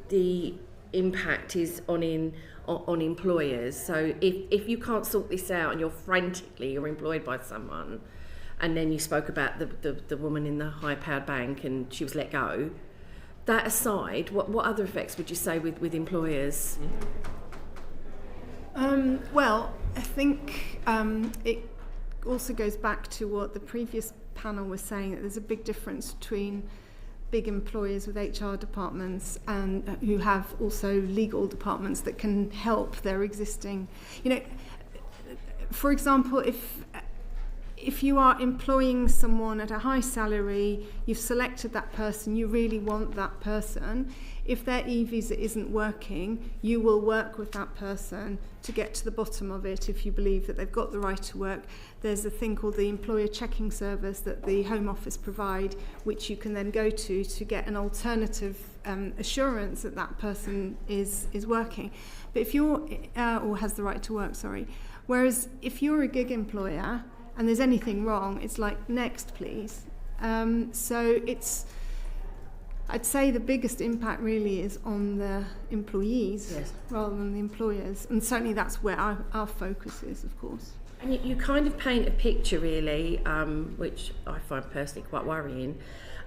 the impact is on employers? So if you can't sort this out and you're employed by someone, and then you spoke about the woman in the high-powered bank and she was let go, that aside, what other effects would you say with employers? Well, I think it also goes back to what the previous panel was saying, that there's a big difference between big employers with HR departments and who have also legal departments that can help their existing, for example, if you are employing someone at a high salary, you've selected that person, you really want that person. If their e-visa isn't working, you will work with that person to get to the bottom of it if you believe that they've got the right to work. There's a thing called the employer checking service that the Home Office provide, which you can then go to get an alternative assurance that that person is working. But if you're, or has the right to work, sorry. Whereas if you're a gig employer, and there's anything wrong, it's like, next please. So I'd say the biggest impact really is on the employees rather than the employers. And certainly that's where our focus is, of course. And you kind of paint a picture really, which I find personally quite worrying,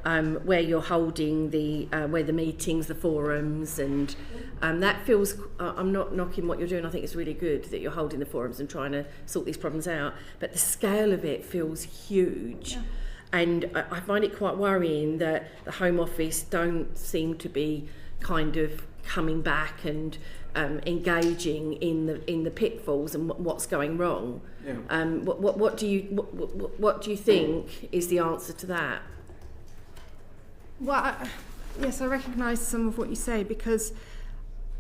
where you're holding where the meetings, the forums, and that feels, I'm not knocking what you're doing, I think it's really good that you're holding the forums and trying to sort these problems out, but the scale of it feels huge. Yeah. And I find it quite worrying that the Home Office don't seem to be kind of coming back and engaging in the pitfalls and what's going wrong. Yeah. What do you think is the answer to that? Well, yes, I recognise some of what you say, because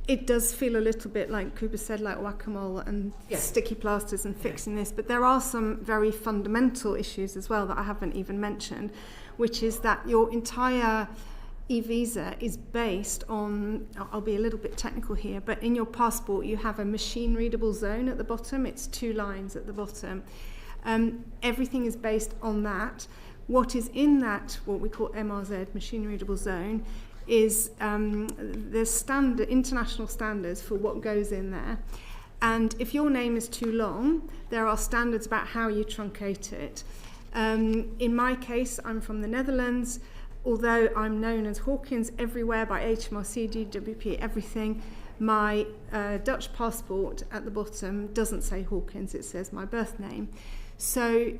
it does feel a little bit like Kuba said, like whack-a-mole and sticky plasters and fixing this, but there are some very fundamental issues as well that I haven't even mentioned, which is that your entire e-visa is based on, I'll be a little bit technical here, but in your passport you have a machine-readable zone at the bottom. It's 2 lines at the bottom. Everything is based on that. What is in that, what we call MRZ, machine-readable zone, is there's international standards for what goes in there. And if your name is too long, there are standards about how you truncate it. In my case, I'm from the Netherlands. Although I'm known as Hawkins everywhere by HMRC, DWP, everything, my Dutch passport at the bottom doesn't say Hawkins, it says my birth name. So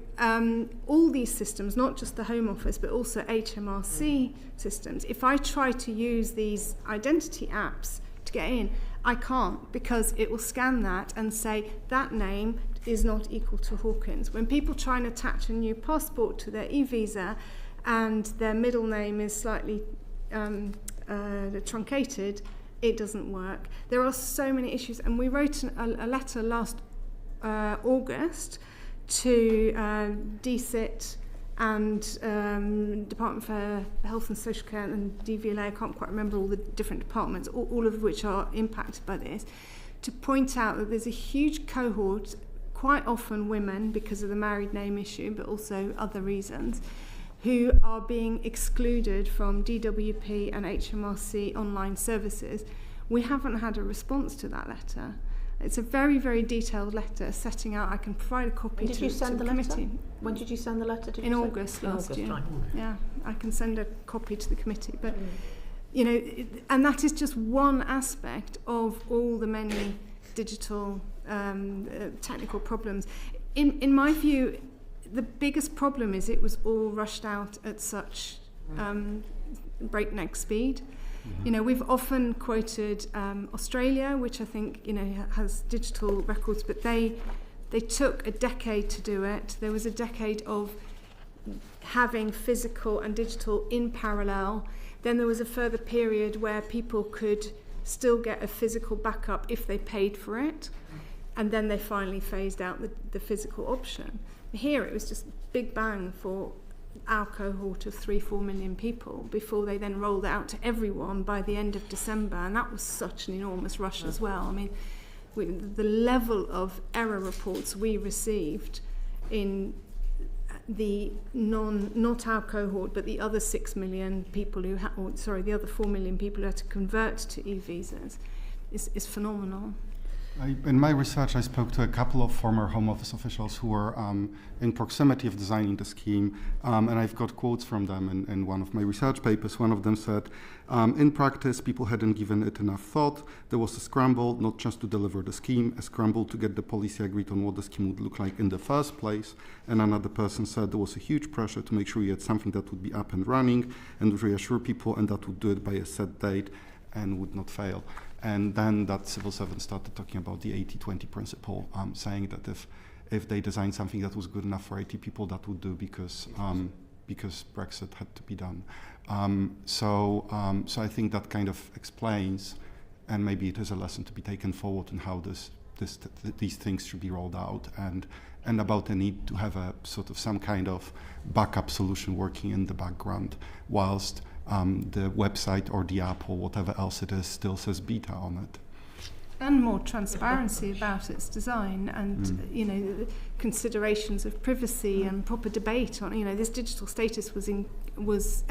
all these systems, not just the Home Office, but also HMRC systems, if I try to use these identity apps to get in, I can't, because it will scan that and say that name is not equal to Hawkins. When people try and attach a new passport to their e-visa and their middle name is slightly truncated, it doesn't work. There are so many issues, and we wrote a letter last August to DSIT and Department for Health and Social Care and DVLA, I can't quite remember all the different departments, all of which are impacted by this, to point out that there's a huge cohort, quite often women because of the married name issue, but also other reasons, who are being excluded from DWP and HMRC online services. We haven't had a response to that letter. It's a very, very detailed letter setting out. I can provide a copy to the committee. When did you send the letter? In August last year. Right. Yeah, I can send a copy to the committee. But, you know, and that is just one aspect of all the many digital technical problems. In my view, the biggest problem is it was all rushed out at such breakneck speed. You know, we've often quoted Australia, which I think, you know, has digital records, but they took a decade to do it. There was a decade of having physical and digital in parallel. Then there was a further period where people could still get a physical backup if they paid for it. And then they finally phased out the physical option. Here it was just big bang for our cohort of 3-4 million people before they then rolled out to everyone by the end of December, and that was such an enormous rush as well. I mean, the level of error reports we received in the not our cohort, but the other 6 million people who the other 4 million people who had to convert to e-visas is phenomenal. In my research, I spoke to a couple of former Home Office officials who were in proximity of designing the scheme, and I've got quotes from them in one of my research papers. One of them said, in practice, people hadn't given it enough thought. There was a scramble, not just to deliver the scheme, a scramble to get the policy agreed on what the scheme would look like in the first place. And another person said there was a huge pressure to make sure you had something that would be up and running and would reassure people, and that would do it by a set date and would not fail. And then that civil servant started talking about the 80-20 principle, saying that if they designed something that was good enough for 80 people, that would do because Brexit had to be done. So I think that kind of explains, and maybe it is a lesson to be taken forward in how these things should be rolled out, and about the need to have a sort of some kind of backup solution working in the background whilst the website or the app or whatever else it is still says beta on it. And more transparency about its design, and you know, considerations of privacy and proper debate on, you know, this digital status was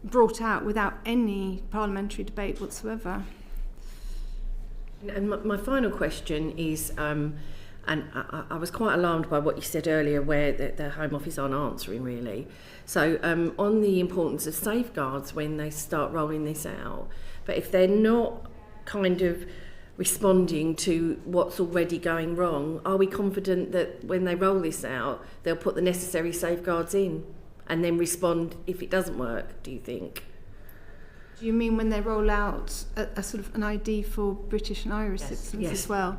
brought out without any parliamentary debate whatsoever. And my final question is, and I was quite alarmed by what you said earlier, where the Home Office aren't answering really. So on the importance of safeguards when they start rolling this out, but if they're not kind of responding to what's already going wrong, are we confident that when they roll this out, they'll put the necessary safeguards in and then respond if it doesn't work, do you think? Do you mean when they roll out a sort of an ID for British and Irish citizens as well?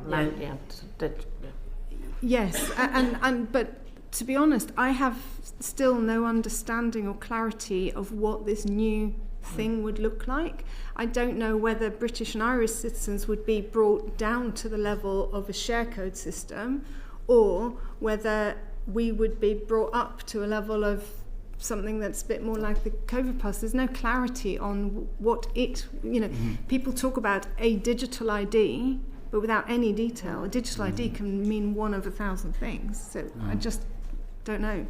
Yes, and but to be honest, I have still no understanding or clarity of what this new thing would look like. I don't know whether British and Irish citizens would be brought down to the level of a share code system, or whether we would be brought up to a level of something that's a bit more like the COVID pass. There's no clarity on what it, you know, people talk about a digital ID, but without any detail. A digital ID can mean one of 1,000 things. So I just don't know.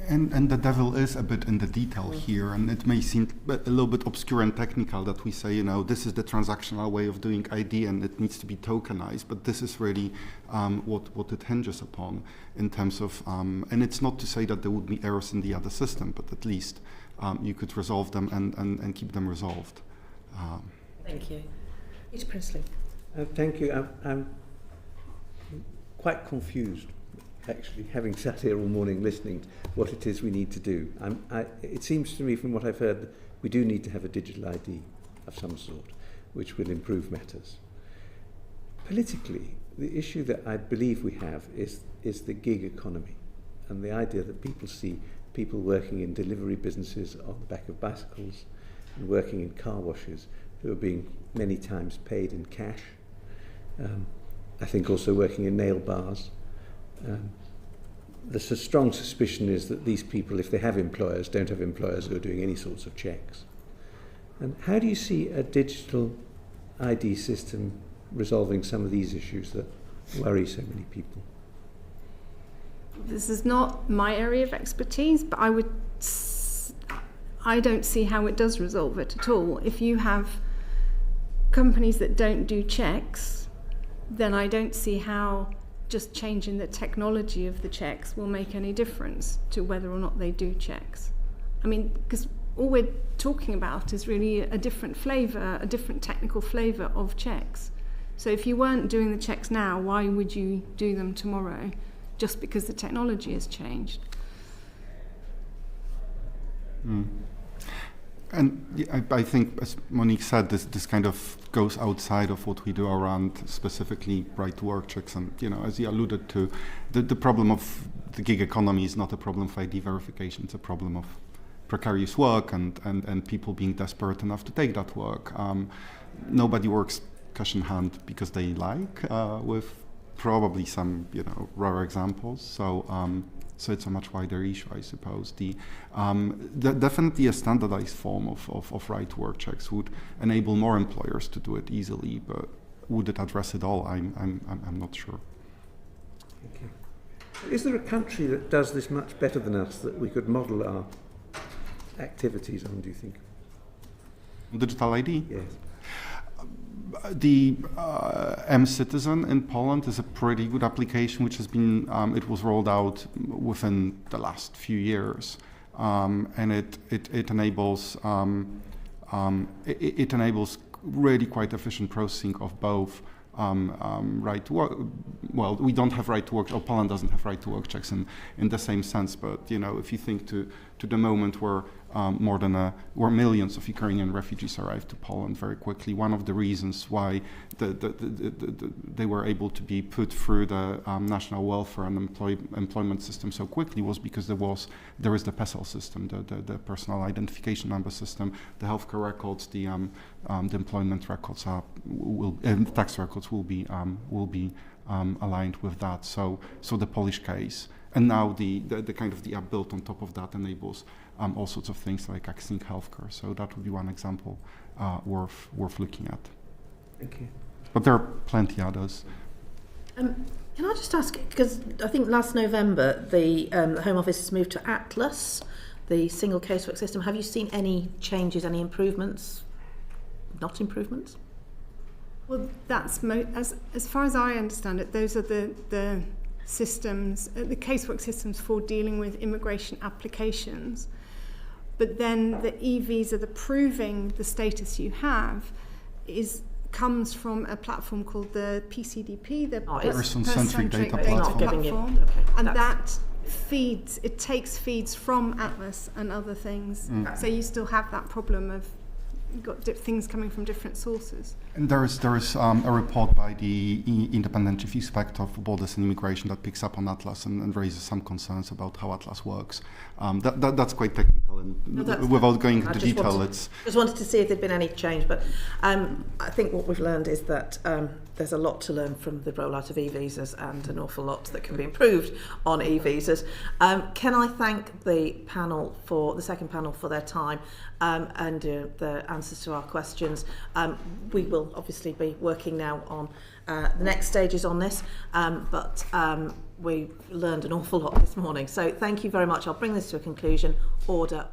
And the devil is a bit in the detail here, and it may seem a little bit obscure and technical that we say, you know, this is the transactional way of doing ID and it needs to be tokenized, but this is really what it hinges upon in terms of, and it's not to say that there would be errors in the other system, but at least you could resolve them and keep them resolved. Thank you. Peter Princely. Thank you. I'm quite confused, actually, having sat here all morning listening to what it is we need to do. It seems to me from what I've heard that we do need to have a digital ID of some sort, which will improve matters. Politically, the issue that I believe we have is the gig economy, and the idea that people see people working in delivery businesses on the back of bicycles and working in car washes who are being many times paid in cash. I think also working in nail bars. The strong suspicion is that these people, if they have employers, don't have employers who are doing any sorts of checks. And how do you see a digital ID system resolving some of these issues that worry so many people? This is not my area of expertise, but I don't see how it does resolve it at all. If you have companies that don't do checks, then I don't see how just changing the technology of the checks will make any difference to whether or not they do checks. I mean, because all we're talking about is really a different flavour, a different technical flavour of checks. So if you weren't doing the checks now, why would you do them tomorrow? Just because the technology has changed. And I think, as Monique said, this kind of goes outside of what we do around specifically right-to-work checks. And, you know, as you alluded to, the problem of the gig economy is not a problem of ID verification. It's a problem of precarious work and people being desperate enough to take that work. Nobody works cash in hand because they like, with probably some, you know, rare examples. So it's a much wider issue, I suppose. Definitely a standardized form of right-to-work checks would enable more employers to do it easily, but would it address it all? I'm not sure. Thank you. Is there a country that does this much better than us that we could model our activities on, do you think? Digital ID? Yes. The M-Citizen in Poland is a pretty good application, which has been, it was rolled out within the last few years, and it enables it enables really quite efficient processing of both right to work. Well, we don't have right to work, or Poland doesn't have right to work checks in the same sense, but if you think to the moment where where millions of Ukrainian refugees arrived to Poland very quickly. One of the reasons why they were able to be put through the national welfare and employment system so quickly was because there is the PESEL system, the personal identification number system, the healthcare records, the employment records and the tax records will be aligned with that. So the Polish case. And now the kind of the app built on top of that enables all sorts of things like accessing healthcare. So that would be one example worth looking at. Thank you. But there are plenty others. Can I just ask, because I think last November the Home Office has moved to Atlas, the single casework system. Have you seen any changes, any improvements? Not improvements? Well, that's as far as I understand it, those are the systems, the casework systems for dealing with immigration applications. But then the e-visa, the proving the status you have, comes from a platform called the PCDP, the Person-Centric Data Platform. And that takes feeds from Atlas and other things. So you still have that problem of you've got things coming from different sources. And there is a report by the independent chief inspector for borders and immigration that picks up on Atlas and raises some concerns about how Atlas works. That's quite technical, and without going into detail, just wanted to see if there'd been any change. But I think what we've learned is that there's a lot to learn from the rollout of e-visas and an awful lot that can be improved on e-visas. Can I thank the second panel for their time and the answers to our questions. We will obviously be working now on the next stages on this, but we learned an awful lot this morning. So thank you very much. I'll bring this to a conclusion. Order.